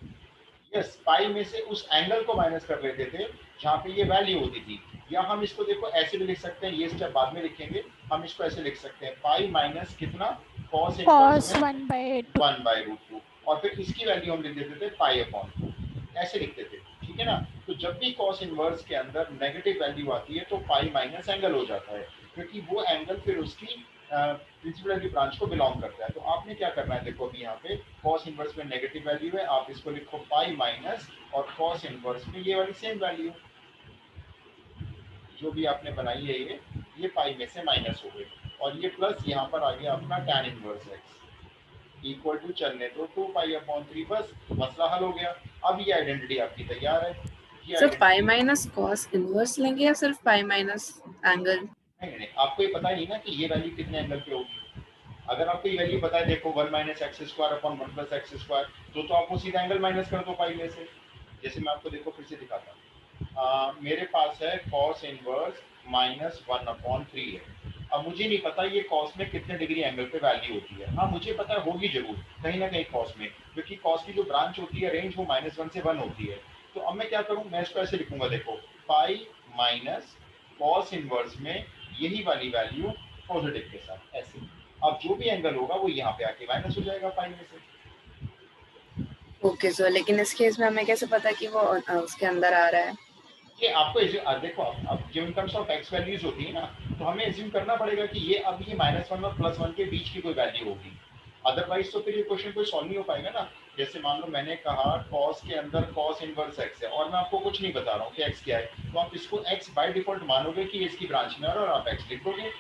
यस पाई में से उस एंगल को माइनस कर लेते थे जहाँ पे ये वैल्यू होती थी। या हम इसको देखो ऐसे भी लिख सकते हैं, ये स्टेप बाद में लिखेंगे, हम इसको ऐसे लिख सकते हैं पाई माइनस कितना, कॉस इनवर्स cos में 1/2। 1/√2, और फिर इसकी वैल्यू हम लिख देते थे पाई अपॉन 2, ऐसे लिखते थे। ठीक है ना? तो जब भी कॉस इनवर्स के अंदर नेगेटिव वैल्यू आती है तो पाई माइनस एंगल हो जाता है, क्योंकि वो एंगल फिर उसकी प्रिंसिपल वैल्यू ब्रांच को बिलोंग करता है। तो आपने क्या करना है, देखो अभी यहाँ पे कॉस इनवर्स में नेगेटिव वैल्यू है, आप इसको लिखो पाई माइनस, और कॉस इनवर्स में ये वाली सेम वैल्यू जो भी आपने बनाई है ये पाई में से माइनस हो गई, और ये प्लस यहाँ पर आ गया अपना tan inverse x equal to चलने दो 2 पाई अपॉन 3, बस मसला हल हो गया। अब ये आइडेंटिटी आपकी तैयार है। ये सिर्फ पाई आइडेंटिटी माइनस कॉस इनवर्स लेंगे या सिर्फ पाई माइनस एंगल? नहीं, आपको ये पता नहीं ना कि ये वैल्यू कितने एंगल पे होगी। अगर आपको ये वैल्यू पता है, देखो 1 minus x square upon 1 plus x square, तो आपको सीधा एंगल माइनस कर दो पाई में से। जैसे मैं आपको देखो फिर से दिखाता हूँ, मेरे पास है कॉस इनवर्स -1/3 है। अब मुझे नहीं पता ये कॉस में कितने डिग्री एंगल पे वैल्यू होती है। हाँ मुझे पता है होगी जरूर कहीं ना कहीं कॉस में, क्योंकि कॉस की जो ब्रांच होती है रेंज वो -1 से 1 होती है। तो अब मैं क्या करूँ, मैं इसको ऐसे लिखूंगा, देखो पाई माइनस कॉस इनवर्स में यही वाली वैल्यू पॉजिटिव के साथ ऐसे। अब जो भी एंगल होगा वो यहाँ पे आके माइनस हो जाएगा पाई में से। ओके सर, लेकिन इस केस में हमें कैसे पता कि वो उसके अंदर आ रहा है? ये आपको देखो अब जो in terms of x values होती है ना, तो हमें एज्यूम करना पड़ेगा कि ये अब ये -1 और +1 के बीच की कोई वैल्यू होगी, अदरवाइज तो फिर ये क्वेश्चन कोई सॉल्व नहीं हो पाएगा ना। जैसे मान लो मैंने कहा cos के अंदर cos इनवर्स x है और मैं आपको कुछ नहीं बता रहा हूँ कि x क्या है, तो आप इसको x बाय डिफॉल्ट मानोगे कि इसकी ब्रांच में और आप x लिख दोगे,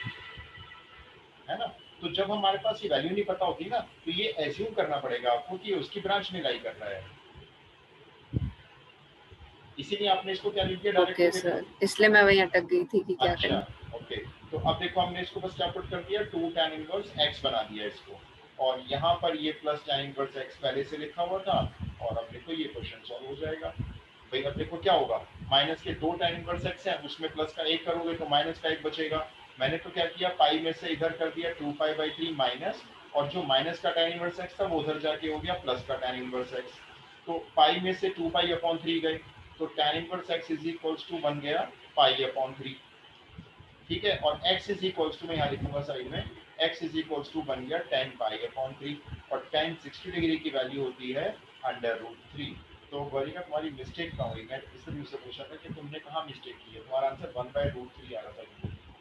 है ना। तो जब हमारे पास ये वैल्यू नहीं पता होती ना, तो ये एज्यूम करना पड़ेगा आपको कि उसकी ब्रांच में लाई कर रहा है, इसीलिए आपने इसको क्या लिख दिया डायरेक्ट। ओके सर, इसलिए मैं वहीं अटक गई थी कि क्या अच्छा करें। ओके, तो अब देखो हमने इसको बस क्या पुट कर दिया, 2 tan इनवर्स x बना दिया इसको, और यहाँ पर ये प्लस tan इनवर्स x पहले से लिखा हुआ था, और अब देखो ये क्वेश्चन सॉल्व हो जाएगा। भाई अब देखो क्या होगा, माइनस के 2 tan इनवर्स x है, उसमें प्लस का 1 करोगे तो माइनस का 1 बचेगा। मैंने तो क्या किया, पाई में से इधर कर दिया 2π/3 माइनस, और जो माइनस का tan इनवर्स x था वो उधर जाके हो गया प्लस का tan इनवर्स x। तो पाई में से 2π/3 गए, तो tan inverse x is equals to बन गया π/3, ठीक है। और x इज इक्वल्स टू, मैं यहाँ लिखूंगा साइड में, x इज इक्वल्स टू बन गया tan π/3, और tan 60 डिग्री की वैल्यू होती है √3। तो वरीना तुम्हारी मिस्टेक कहाँ हुई, मैं इसलिए उससे पूछा था कि तुमने कहाँ मिस्टेक की है, तुम्हारा आंसर 1/√3 आ रहा था।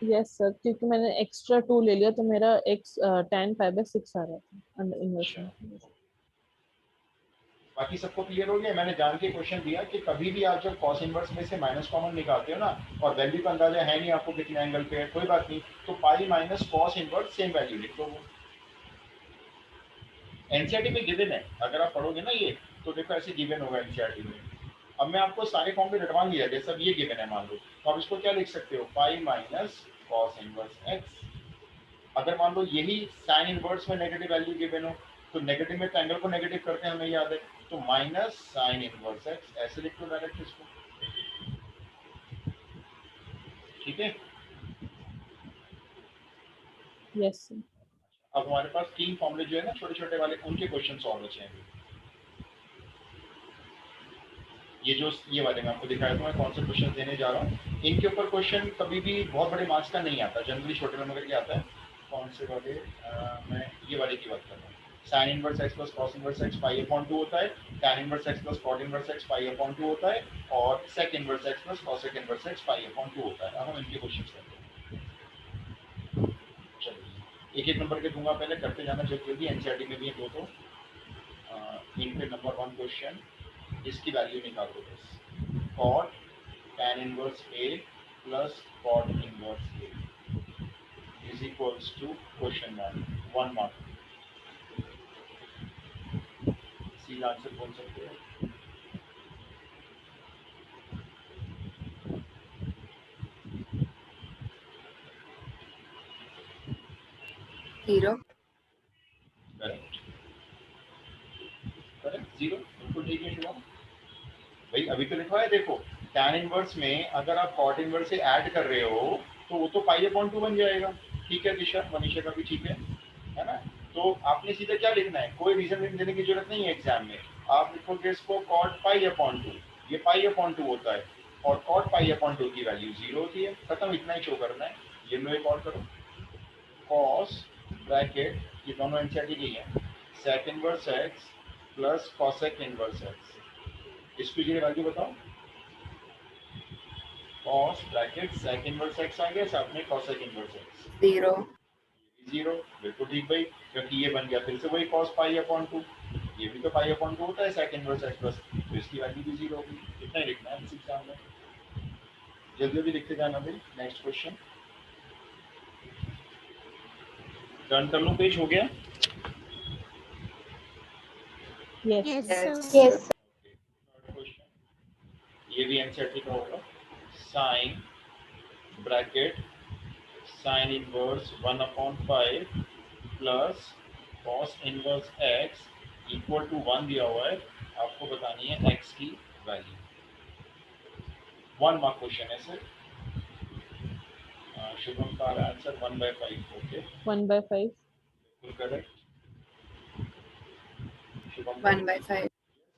यस सर, क्योंकि मैंने एक्स्ट्रा 2 ले लिया तो मेरा x tan π/6 आ रहा था अंडर इनवर्स अच्छा, में। बाकी सबको क्लियर हो गया। मैंने जान के क्वेश्चन दिया कि कभी भी आप जब cos इनवर्स में से माइनस कॉमन निकालते हो ना, और वैल्यू का अंदाजा है नहीं आपको कितने एंगल पे है, कोई बात नहीं, तो pi minus cos inverse same value लिख दो। एनसीईआरटी में गिवन है, अगर आप पढ़ोगे ना ये, तो देखो ऐसे गिवन होगा एनसीईआरटी में। अब मैं आपको सारे फॉर्म में रटवा लिया, जैसे अब ये गिवन है मान लो, तो आप इसको क्या लिख सकते हो, pi minus cos inverse x। अगर मान लो यही साइन इनवर्स में नेगेटिव वैल्यू गिवन हो, तो नेगेटिव में तो एंगल को नेगेटिव करते हैं, हमें याद है, तो माइनस साइन इनवर्स x ऐसे लिख दो डायरेक्ट इसको, ठीक है। Yes sir. अब हमारे पास 3 फॉर्मूले जो है ना छोटे छोटे वाले, उनके क्वेश्चन सॉल्व बचे हैं। ये जो ये वाले मैं आपको दिखाया था, मैं कौन से क्वेश्चन देने जा रहा हूँ, इनके ऊपर क्वेश्चन कभी भी बहुत बड़े मार्क्स का नहीं आता, जनरली छोटे नंबर के आता है। कौन से वाले, मैं ये वाले की बात कर रहा हूँ। Sine inverse x plus cos inverse x π/2 होता है, tan inverse x plus cot inverse x π/2 होता है, और sec inverse x plus cosec inverse x π/2 होता है। अब हम इनके क्वेश्चन करते हैं। चलिए एक एक नंबर के दूंगा, पहले करते जाना जल्दी जल्दी, एनसीईआरटी में भी है दो, तो इन पे नंबर 1 क्वेश्चन, इसकी वैल्यू निकाल दो बस, cot tan inverse A plus cot inverse A is equals to question mark 1 mark। C answer बोल सकते हो। जीरो। करेक्ट, करेक्ट, 0 बिल्कुल ठीक है शिवम भाई। अभी तो लिखा है देखो, tan इनवर्स में अगर आप cot इनवर्स से ऐड कर रहे हो तो वो तो π/2 बन जाएगा, ठीक है दिशा, मनीषा का भी ठीक है ना। तो आपने सीधे क्या लिखना है, कोई रीजन देने की जरूरत नहीं है एग्जाम में, आप लिखोगे इसको cot π/2, ये π/2 होता है, और cot π/2 की वैल्यू 0 होती है, खत्म, इतना ही शो करना है। ये लो एक और करो, cos ब्रैकेट, ये दोनों एनसीईआरटी की है, sec inverse x plus cosec inverse x, इसकी जो वैल्यू बताओ, cos bracket sec inverse x आ गया, साथ में cosec इनवर्स x, जीरो। 0 बिल्कुल ठीक भाई, क्योंकि ये बन गया फिर से वही cos π/2, ये भी तो π/2 होता है sec इनवर्स x प्लस, तो इसकी वैल्यू भी 0 होगी। इतना ही लिखना है इस एग्जाम में, जल्दी जल्दी लिखते जाना भाई। नेक्स्ट क्वेश्चन, टर्न कर लूं पेज, हो गया। यस। यस। क्वेश्चन, ये भी एनसीईआरटी का होगा, sine bracket sine inverse 1/5 plus cos inverse x equal to 1 दिया हुआ है, आपको बतानी है x की वैल्यू। 1 मार्क क्वेश्चन है सर। शुभम का आंसर 1/5, ओके 1/5। बिल्कुल करेक्ट। शुभम 1/5।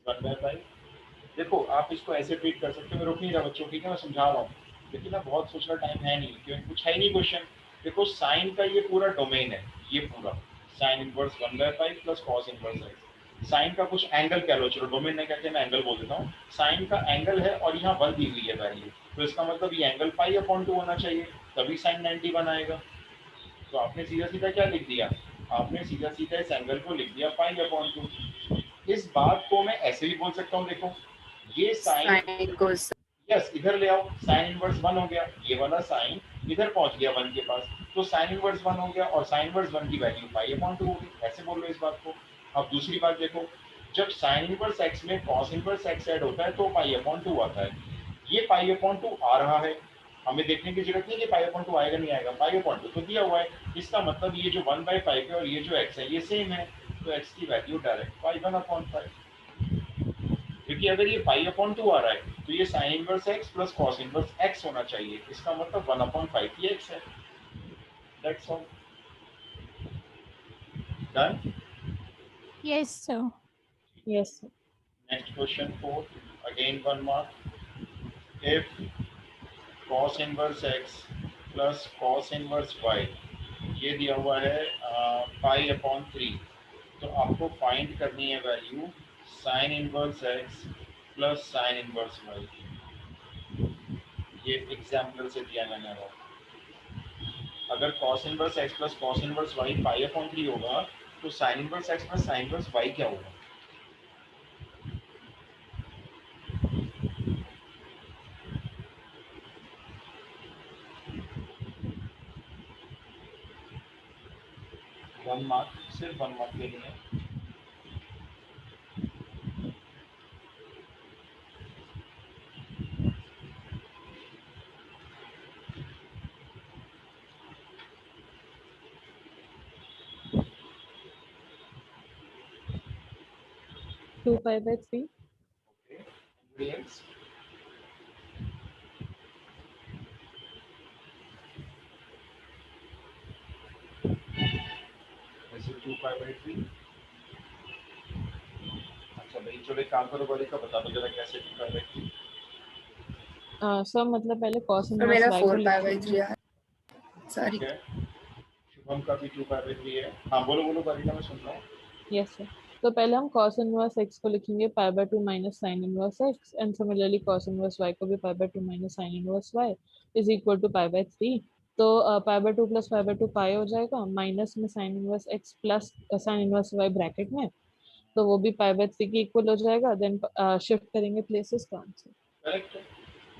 1/5। देखो आप इसको ऐसे ट्रीट कर सकते हो, मैं रुक नहीं रहा बच्चों, ठीक है, मैं समझा रहा हूँ, लेकिन ना बहुत सोचना टाइम है नहीं, क्योंकि कुछ है ही नहीं क्वेश्चन, देखो साइन का ये पूरा डोमेन है, ये पूरा sine inverse 1/5 plus cos inverse x. Sine का कुछ एंगल कह लो, चलो डोमेन ने कहते हैं, मैं एंगल बोल देता हूँ। साइन का एंगल है और यहाँ 1 दी हुई है वैल्यू, तो इसका मतलब ये एंगल पाई/2 होना चाहिए, तभी साइन 90 आएगा। तो आपने सीधा सीधा क्या लिख दिया, आपने सीधा सीधा इस एंगल को लिख दिया पाई/2। इस बात को मैं ऐसे भी बोल सकता हूँ, देखो ये साइन, साइन को यस इधर ले आओ, साइन इनवर्स 1 हो गया, ये वाला साइन इधर पहुंच गया 1 के पास, तो साइन इनवर्स 1 हो गया और साइन इनवर्स 1 की वैल्यू पाई/2 होगी, ऐसे बोल लो इस बात को। अब दूसरी बात देखो, जब साइन इनवर्स x में कॉस इनवर्स x ऐड होता है तो पाई/2 आता है, ये पाई/2 आ रहा है, हमें देखने की जरूरत नहीं कि पाई/2 आएगा नहीं आएगा, पाई/2 तो दिया हुआ है, इसका मतलब ये जो 1/5 है और ये जो x है ये सेम है, तो x की वैल्यू डायरेक्ट पाई/1/5। क्योंकि अगर ये पाई/2 आ रहा है तो ये sign inverse x plus cos inverse x होना चाहिए, इसका मतलब 1/5 ही x है। That's all, done. Yes, sir. Yes, sir. Next question 4, again 1 mark. If cos inverse x plus cos inverse y, ये दिया हुआ है पाई/3, तो आपको फाइंड करनी है value sign inverse x plus sine inverse y। ये एग्जाम्पल से दिया मैंने वो, अगर cos inverse x plus cos inverse y पाई/3 होगा तो sin inverse x plus sin inverse y क्या होगा? वन मार्क, सिर्फ 1 मार्क के लिए। Two pi/3. Okay, anybody else? वैसे 2 पाई/3। अच्छा भाई चलो एक काम करो, बड़ी का बता दो जरा कैसे 2 पाई/3। सर मतलब पहले cos तो इनवर्स मेरा y को 4 लिखेंगे। पाई/3 सॉरी। ठीक है, शुभम का भी 2 पाई/3 है। हाँ बोलो बोलो बालिका, मैं सुन रहा हूँ। Yes sir. तो पहले हम cos इनवर्स x को लिखेंगे pi/2 minus sine inverse x, and similarly cos inverse y को भी pi/2 minus sine inverse y is equal to pi/3। तो pi/2 प्लस pi/2 पाई हो जाएगा, माइनस में sine inverse x plus sine inverse y bracket में, तो वो भी pi/3 के इक्वल हो जाएगा। देन शिफ्ट करेंगे प्लेसेस का आंसर। करेक्ट है,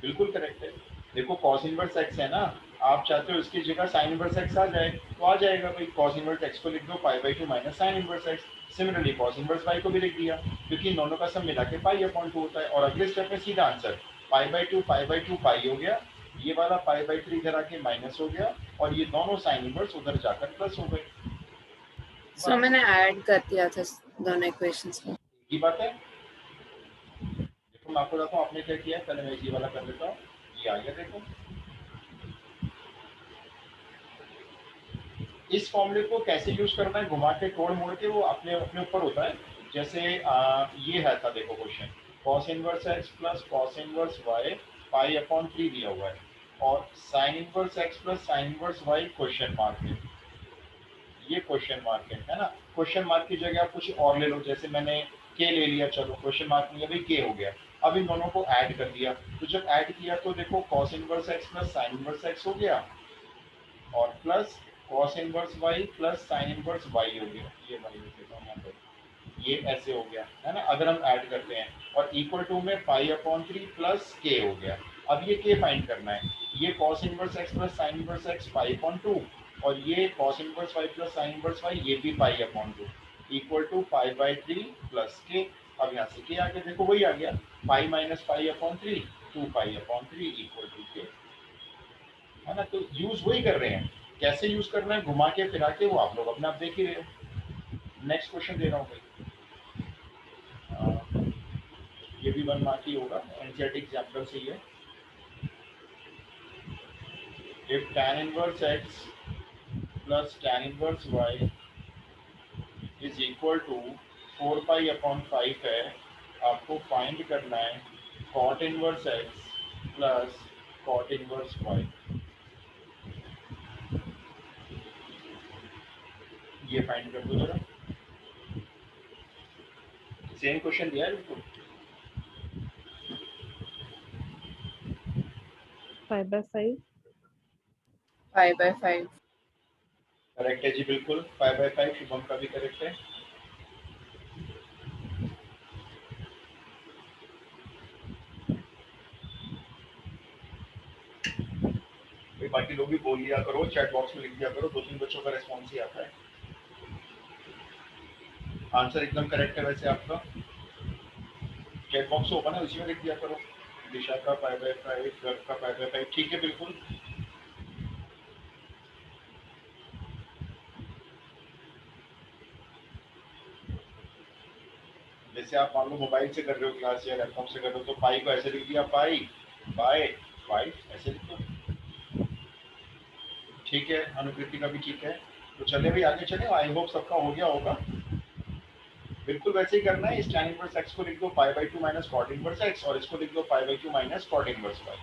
बिल्कुल करेक्ट है। देखो cos इनवर्स x है ना, आप चाहते हो इसकी जगह sin इनवर्स x आ जाए तो आ जाएगा भाई, cos इनवर्स x को लिख दो पाई/2 minus sin inverse x। Similarly cos inverse y को भी लिख दिया, क्योंकि इन दोनों का सब मिला के पाई/2 होता है। और अगले स्टेप में सीधा आंसर पाई/2 पाई/2 पाई हो गया, ये वाला पाई/3 इधर आके माइनस हो गया और ये दोनों sin इनवर्स उधर जाकर प्लस हो गए। सो मैंने ऐड कर दिया था दोनों इक्वेशंस को। ये बात है। देखो मैं आपको बताता हूँ आपने क्या किया, पहले मैं ये वाला कर लेता हूँ, ये आ गया देखो। इस फॉर्मूले को कैसे यूज करना है, घुमा के तोड़ मोड़ के, वो अपने अपने ऊपर होता है। जैसे ये है था देखो question, cos inverse x plus cos inverse y पाई/3 दिया हुआ है, और sin inverse x plus sin inverse y question mark है, ये क्वेश्चन मार्क है ना। क्वेश्चन मार्क की जगह आप कुछ और ले लो, जैसे मैंने k ले लिया, चलो क्वेश्चन मार्क में अभी k हो गया। अब इन दोनों को ऐड कर दिया, तो जब ऐड किया तो देखो cos inverse x plus sin inverse x हो गया, और plus cos inverse y plus sin inverse y हो गया, ये y हो गया यहाँ पे, ये ऐसे हो गया है ना। अगर हम ऐड करते हैं और इक्वल टू में पाई/3 प्लस k हो गया। अब ये k फाइंड करना है, ये cos inverse x plus sin inverse x पाई/2, और ये cos inverse y plus sin inverse y ये भी पाई/2 इक्वल टू पाई/3 प्लस k। अब यहाँ से k आ गया, देखो वही आ गया, पाई माइनस पाई/3 2 पाई/3 इक्वल टू k, है ना। तो यूज वही कर रहे हैं, कैसे यूज करना है घुमा के फिरा के वो आप लोग अपने आप देख ही रहे हो। नेक्स्ट क्वेश्चन दे रहा हूँ भाई, ये भी 1 मार्क ही होगा, एनसीईआरटी एग्जाम्पल से ही है। If tan inverse x plus tan inverse y is equal to 4 पाई/5 है, आपको फाइंड करना है cot inverse x plus cot inverse y। ये फाइंड कर दो जरा। सेम क्वेश्चन दिया है बिल्कुल। 5/5 5/5 करेक्ट है जी बिल्कुल। 5/5 शुभम का भी करेक्ट है। भाई बाकी लोग भी बोल लिया करो, चैट बॉक्स में लिख दिया करो, 2-3 बच्चों का रिस्पॉन्स ही आता है। आंसर एकदम करेक्ट है वैसे आपका। चैट बॉक्स ओपन है, उसी में लिख दिया करो। दिशा का 5/5, गर्ग का 5/5, ठीक है बिल्कुल। जैसे आप मान लो मोबाइल से कर रहे हो क्लास या लैपटॉप से कर रहे हो, तो पाई को ऐसे लिख दिया, पाई बाय 5 ऐसे लिख दो। ठीक है, अनुकृति का भी ठीक है। तो चले भाई आगे चले, आई होप सबका हो गया होगा। बिल्कुल वैसे ही करना है। इस tan इनवर्स x को लिख दो π/2 माइनस cot इनवर्स x, और इसको लिख दो π/2 माइनस cot इनवर्स y,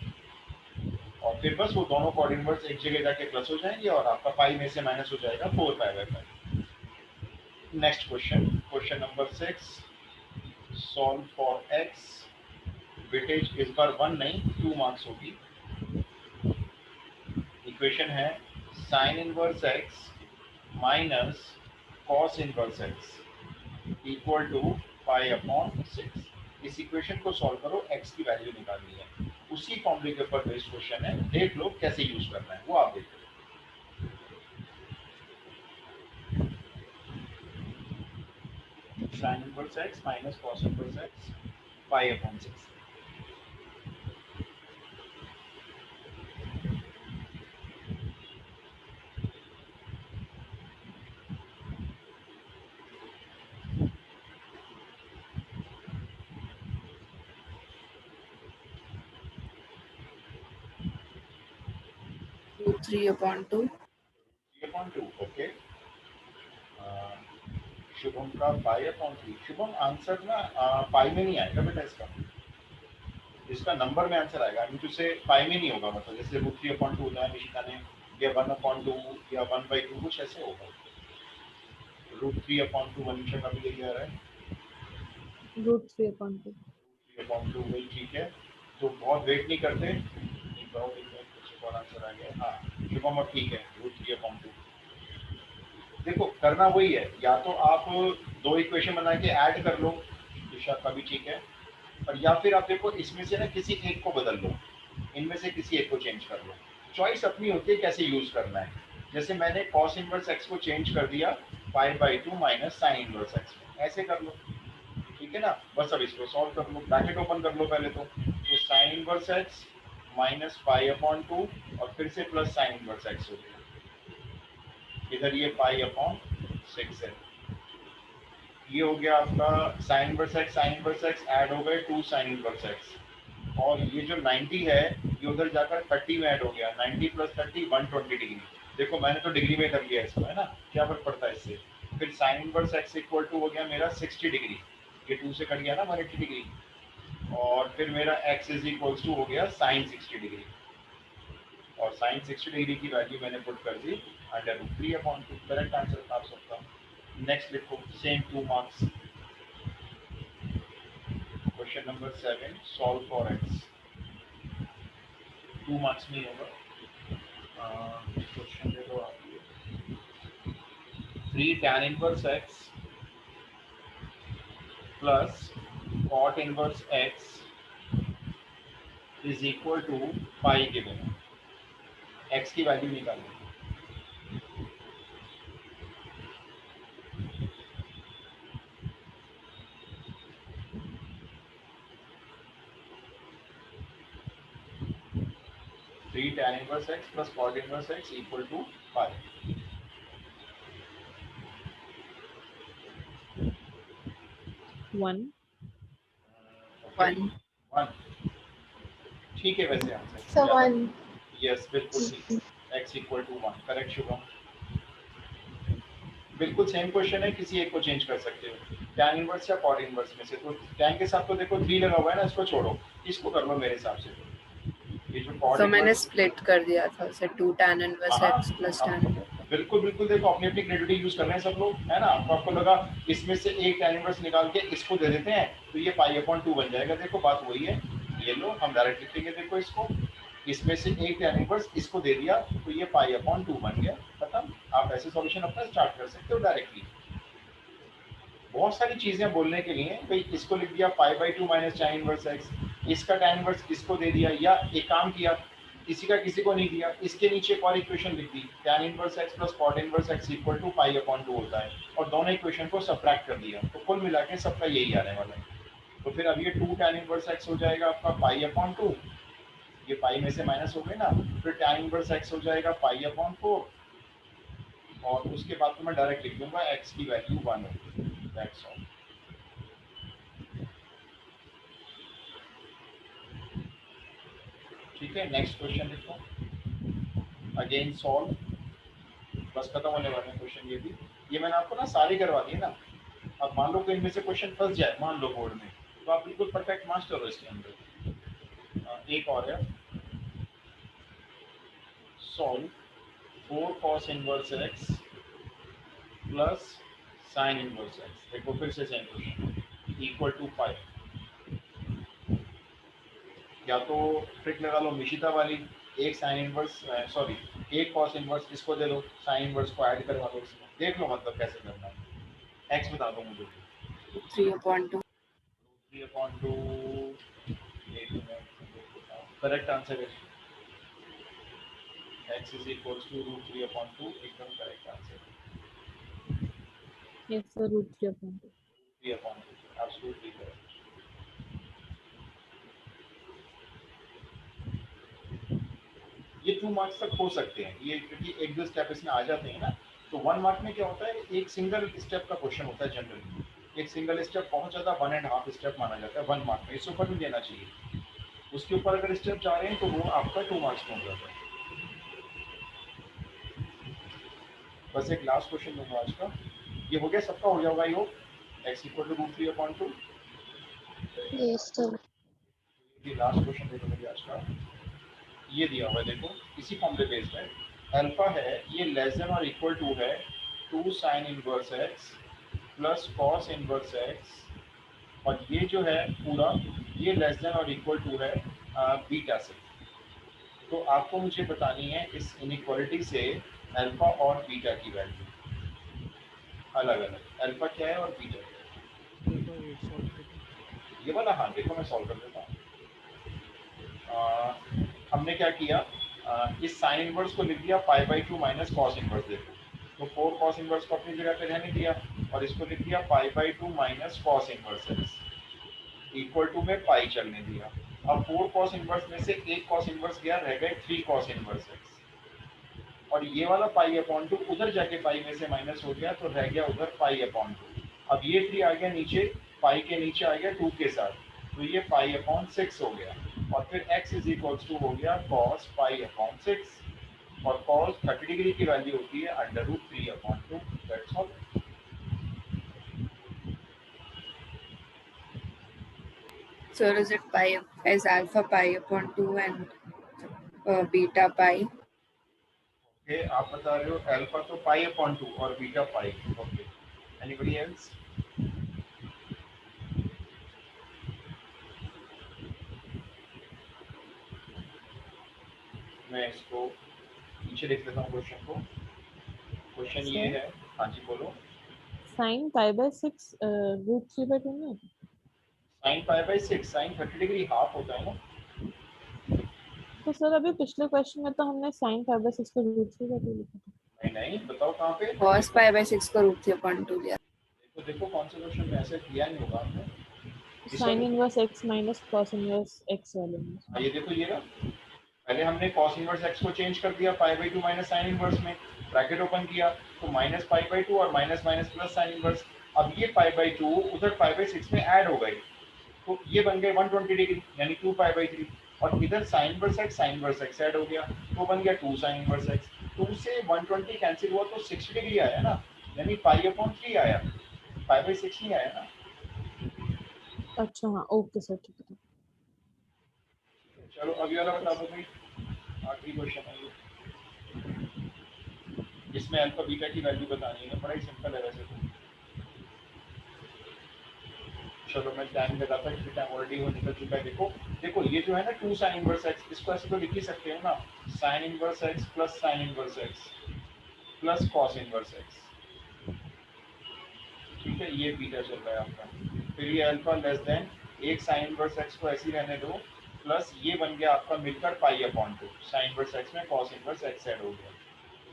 और फिर बस वो दोनों cot इनवर्स एक जगह जाके प्लस हो जाएंगे और आपका पाई में से माइनस हो जाएगा 4π/5। Next question, question number 6, solve for x। Weightage इस बार 1 नहीं 2 मार्क्स होगी। इक्वेशन है sin inverse x minus cos inverse x equal to π/6। इस इक्वेशन को सॉल्व करो, x की वैल्यू निकालनी है। उसी फॉर्मूले के ऊपर बेस्ड क्वेश्चन है, देख लो कैसे यूज करना है, वो आप देख लो। sin inverse x minus cos inverse x π/6।3/2 3/2 okay. Shubham का π/3। शुभम आंसर ना पाई में नहीं आएगा बेटा, इसका नंबर में आंसर आएगा, मीन टू से पाई में नहीं होगा। मतलब जैसे √3/2 होता है निशिका ने, या 1/2 या 1/2 कुछ ऐसे होगा। √3/2 मनीषा का भी यही आ रहा है, √3/2 3/2 वही ठीक है। तो बहुत वेट नहीं करते, कुछ और आंसर आ गया। हाँ शुभम अब ठीक है, √3/2। देखो करना वही है, या तो आप दो इक्वेशन बना के ऐड कर लो, दिशा का भी ठीक है, और या फिर आप देखो इसमें से ना किसी एक को बदल लो, इनमें से किसी एक को चेंज कर लो। चॉइस अपनी होती है कैसे यूज करना है। जैसे मैंने cos इनवर्स x को चेंज कर दिया π/2 माइनस sin इनवर्स x में, ऐसे कर लो, ठीक है ना। बस अब इसको सॉल्व कर लो, ब्रैकेट ओपन कर लो पहले तो sin इनवर्स x माइनस π/2 और फिर से प्लस sin इनवर्स x हो गया, इधर ये π/6 है। ये हो गया आपका sin इनवर्स x ऐड हो गए 2 sin इनवर्स x, और ये जो 90 है ये उधर जाकर 30 में ऐड हो गया। 90 प्लस 30 120 डिग्री। देखो मैंने तो डिग्री में कर लिया इसको, है ना, क्या फर्क पड़ता है इससे। फिर sin inverse x equal to हो गया मेरा 60 डिग्री, ये 2 से कट गया ना 180 डिग्री, और फिर मेरा x इज इक्वल्स टू हो गया sin 60 डिग्री, और sin 60 डिग्री की वैल्यू मैंने पुट कर दी √3/2। करेक्ट आंसर था आप सबका। नेक्स्ट लिखो, same 2 marks. Question number 7, solve for x। 2 marks में ही होगा। क्वेश्चन दे दो आप। 3 tan inverse x plus cot inverse x is equal to pi given है। x की वैल्यू निकालनी। 3 tan inverse x plus cot inverse x equal to pi। 1 1 1 ठीक है वैसे आंसर। so 1 यस बिल्कुल ठीक, x equal to 1 correct Shubham. बिल्कुल same question है, किसी एक को चेंज कर सकते हो, tan इनवर्स या cot इनवर्स में से। तो tan के साथ तो देखो 3 लगा हुआ है ना, इसको छोड़ो, इसको कर लो मेरे हिसाब से। ये जो cot तो मैंने inverse, स्प्लिट कर दिया था उसे 2 tan inverse हाँ, x plus tan inverse। बिल्कुल बिल्कुल, देखो अपनी अपनी क्रिएटिविटी यूज कर रहे हैं सब लोग, है ना। तो आपको लगा इसमें से एक tan इनवर्स निकाल के इसको दे देते हैं तो ये पाई अपॉन 2 बन जाएगा। देखो बात वही है, ये लो हम डायरेक्ट लिख देंगे। देखो इसको, इसमें से एक tan इनवर्स इसको दे दिया तो ये पाई अपॉन 2 बन गया, खत्म। आप ऐसे सॉल्यूशन अपना स्टार्ट कर सकते हो डायरेक्टली। बहुत सारी चीजें बोलने के लिए, भाई इसको लिख दिया pi by 2 minus tan inverse x, इसका tan इनवर्स इसको दे दिया, या एक काम किया किसी का किसी को नहीं दिया, इसके नीचे एक और इक्वेशन लिख दी tan inverse x plus cot inverse x equal to pi upon 2 होता है, और दोनों इक्वेशन को सब्ट्रैक्ट कर दिया, तो कुल मिला के सबका यही आने वाला है। तो फिर अब ये 2 tan इनवर्स x हो जाएगा आपका पाई अपॉन 2, ये पाई में से माइनस हो गए ना, फिर tan इनवर्स x हो जाएगा पाई अपॉन 4, और उसके बाद तो मैं डायरेक्ट लिख दूंगा x की वैल्यू 1 होगी। That's all. ठीक है, नेक्स्ट क्वेश्चन देखो, अगेन सॉल्व, बस खत्म होने वाले हैं क्वेश्चन। ये भी, ये मैंने आपको ना सारे करवा दिए ना। अब मान लो कि इनमें से क्वेश्चन फंस जाए मान लो बोर्ड में, तो आप बिल्कुल परफेक्ट मास्टर हो इसके अंदर। एक और है, solve 4 cos inverse x plus sin inverse x। देखो फिर से सेम क्वेश्चन, इक्वल टू 5। या तो ट्रिक लगा लो मिशिता वाली, एक साइन इनवर्स सॉरी एक cos इनवर्स इसको दे दो, साइन इनवर्स को ऐड करवा दो इसमें, देख लो मतलब कैसे करना है। x बता दो मुझे। 3/2 3/2 करेक्ट आंसर है, x is equals to root 3/2, एकदम करेक्ट आंसर है। yes sir root 3/2 3/2 absolutely correct. ये 2 मार्क्स तक हो सकते हैं ये, क्योंकि एक दो स्टेप इसमें आ जाते हैं ना। तो 1 मार्क में क्या होता है, एक सिंगल स्टेप का क्वेश्चन होता है जनरली, एक सिंगल स्टेप बहुत ज़्यादा 1.5 स्टेप माना जाता है 1 मार्क में, इससे ऊपर नहीं देना चाहिए। उसके ऊपर अगर स्टेप जा रहे हैं तो वो आपका 2 मार्क्स में हो जाता है। बस एक लास्ट क्वेश्चन दूंगा आज का, ये हो गया सबका, हो जाएगा ये x equal to root 3/2। Yes, sir. ये लास्ट क्वेश्चन देखो मेरे आज का, ये दिया हुआ है देखो, इसी फॉर्मूले बेस्ड है। अल्फा है ये लेस देन और इक्वल टू है 2 sign inverse x plus cos inverse x, और ये जो है पूरा ये लेस देन और इक्वल टू है बीटा से। तो आपको मुझे बतानी है इस इनइक्वालिटी से अल्फा और बीटा की वैल्यू अलग अलग, अल्फा क्या है और बीटा क्या है। देखो ये सॉल्व करके ये वाला, हाँ देखो मैं सॉल्व कर देता हूँ। हमने क्या किया, इस साइन इनवर्स को लिख दिया pi by 2 minus cos inverse. देखो तो 4 कॉस इनवर्स को अपनी जगह पे रहने दिया, और इसको लिख दिया pi by 2 minus cos inverse x equal to में पाई चलने दिया। अब 4 कॉस इनवर्स में से एक कॉस इनवर्स गया, रह गए 3 कॉस इनवर्स एक्स, और ये वाला पाई अपॉन 2 उधर जाके पाई में से माइनस हो गया, तो रह गया उधर पाई अपॉन 2। अब ये 3 आ गया नीचे, पाई के नीचे आ गया 2 के साथ, तो ये पाई अपॉन 6 हो गया, और फिर x इज इक्वल्स टू हो गया cos पाई अपॉन 6, और cos 30 डिग्री की वैल्यू होती है under root 3/2। That's all. So is it pi is alpha pi upon 2 and beta pi? Okay, आप बता रहे हो अल्फा तो पाई अपॉन 2 और beta pi. Okay, anybody else? मैं इसको नीचे लिख लेता हूँ क्वेश्चन को। क्वेश्चन ये है, हाँ जी बोलो। sin pi by 6 root 3/2 में sine pi by 6, sine 30 degree half होता है ना। तो सर अभी पिछले क्वेश्चन में तो हमने sin pi by 6 को root 3/2 लिखा था। नहीं नहीं, बताओ कहाँ पे। Cos pi by 6 को root 3/2 लिया। देखो देखो कौन सा क्वेश्चन में ऐसे किया नहीं होगा हमने। इस sin वाले, inverse x minus cos inverse x वाले में हाँ ये देखो ये ना, पहले हमने cos इनवर्स x को चेंज कर दिया pi by 2 minus sine inverse में, ब्रैकेट ओपन किया तो माइनस पाई बाई 2 और minus minus plus sine inverse. अब ये पाई बाई 2 उधर पाई बाई 6 में ऐड हो गए, तो ये बन गए 120 डिग्री यानी 2 पाई बाई 3, और इधर साइन इनवर्स x ऐड हो गया तो बन गया 2 साइन इनवर्स x। 2 से 120 कैंसिल हुआ तो 60 डिग्री आया ना, यानी पाई अपॉन 3 आया, पाई बाई 6 नहीं आया ना। अच्छा हाँ ओके सर ठीक है। चलो अभी वाला बता दो भाई, आखिरी क्वेश्चन है ये। इसमें अल्फा बीटा की वैल्यू बतानी है, बड़ा ही सिंपल है वैसे तो। चलो मैं टाइम लगाता हूँ, टाइम ऑलरेडी वो निकल चुका है। देखो देखो ये जो है ना 2 sin इनवर्स x, इसको ऐसे तो लिख ही सकते हो ना, sin inverse x plus sin inverse x plus cos inverse x। ठीक है, ये बीटा चल रहा है आपका। फिर ये अल्फा लेस देन एक sin इनवर्स x को ऐसे ही रहने दो, प्लस ये बन गया आपका मिलकर पाई अपॉन 2, sin इनवर्स x में cos इनवर्स x ऐड हो गया।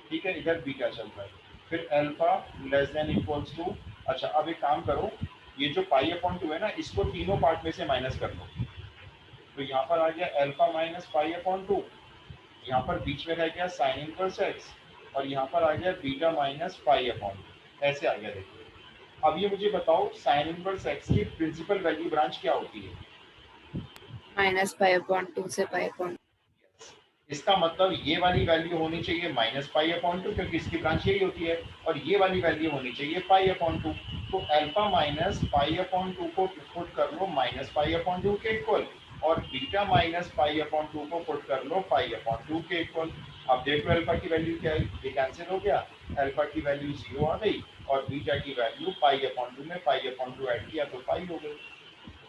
ठीक है, इधर बीटा चल रहा है। फिर alpha less than equals to, अच्छा अब एक काम करो, ये जो पाई अपॉन 2 है ना, इसको तीनों पार्ट में से माइनस कर लो। तो यहाँ पर आ गया अल्फा माइनस पाई अपॉन 2, यहाँ पर बीच में रह गया साइन इनवर्स x, और यहाँ पर आ गया बीटा माइनस पाई अपॉन 2, ऐसे आ गया। देखिए अब ये मुझे बताओ साइन इनवर्स x की प्रिंसिपल वैल्यू ब्रांच क्या होती है? -π/2 से π/2। इसका मतलब ये वाली वैल्यू होनी चाहिए माइनस पाई अपॉन 2, क्योंकि इसकी ब्रांच यही होती है, और ये वाली वैल्यू होनी चाहिए पाई अपॉन 2। तो अल्फा माइनस पाई अपॉन 2 को पुट कर लो माइनस पाई अपॉन 2 के इक्वल, और बीटा माइनस पाई अपॉन 2 को पुट कर लो पाई अपॉन 2 के इक्वल। अब देखो अल्फा की वैल्यू क्या है, ये कैंसिल हो गया, अल्फा की वैल्यू 0 आ गई, और बीटा की वैल्यू पाई अपॉन 2 में पाई अपॉन 2 ऐड किया तो पाई हो गई।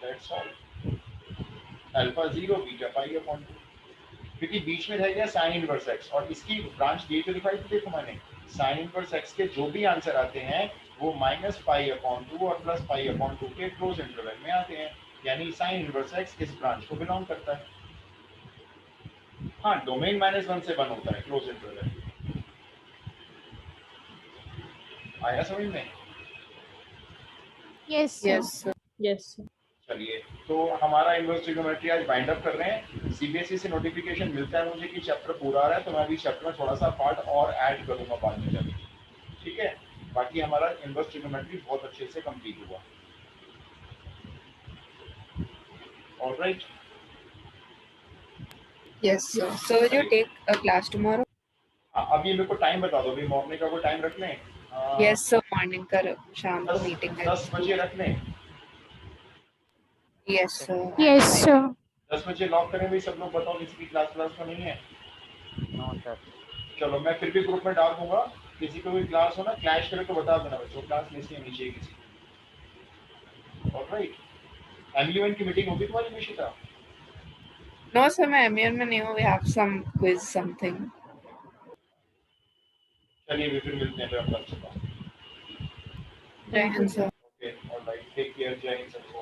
That's all, alpha 0 beta pi upon 2, क्योंकि बीच में रह गया साइन इनवर्स x, और इसकी ब्रांच दी तो दिखाई थी, देखो मैंने साइन इनवर्स x के जो भी आंसर आते हैं वो माइनस पाई अपॉन 2 और प्लस पाई अपॉन 2 के क्लोज इंटरवल में आते हैं, यानी साइन इनवर्स x इस ब्रांच को बिलोंग करता है। हाँ, डोमेन -1 से 1 होता है क्लोज इंटरवल। आया समझ में? Yes, sir. Yes sir. Yes चलिए, तो हमारा इनवर्स ट्रिग्नोमेट्री आज बाइंड अप कर रहे हैं। सीबीएसई से नोटिफिकेशन मिलता है मुझे कि चैप्टर पूरा आ रहा है, तो मैं अभी चैप्टर में थोड़ा सा पार्ट और ऐड करूंगा बाद में जाके। ठीक है, बाकी हमारा इनवर्स ट्रिग्नोमेट्री बहुत अच्छे से कंप्लीट हुआ। Alright, yes sir. So will you take a class tomorrow? अब ये मेरे को टाइम बता दो, अभी मॉर्निंग का कोई टाइम रख लें? यस सर, मॉर्निंग का शाम को 10 मीटिंग है। 10 बजे रख लें? Yes sir. Yes, sir. 10 बजे लॉक करें भाई, सब लोग बताओ किसी की क्लास तो नहीं है? No sir. चलो मैं फिर भी ग्रुप में डाल दूंगा, किसी को भी क्लास हो ना क्लैश करे तो बता देना बच्चों, क्लास मिस नहीं होनी चाहिए किसी की। ऑलराइट, एमयूएन की मीटिंग होगी तुम्हारी निशिता? नो सर, मैं एमयूएन में नहीं हूँ। We have some quiz something. चलिए फिर मिलते हैं, फिर हम कल सुबह। Jai Hind sir. Okay, alright, take care, Jai Hind सबको।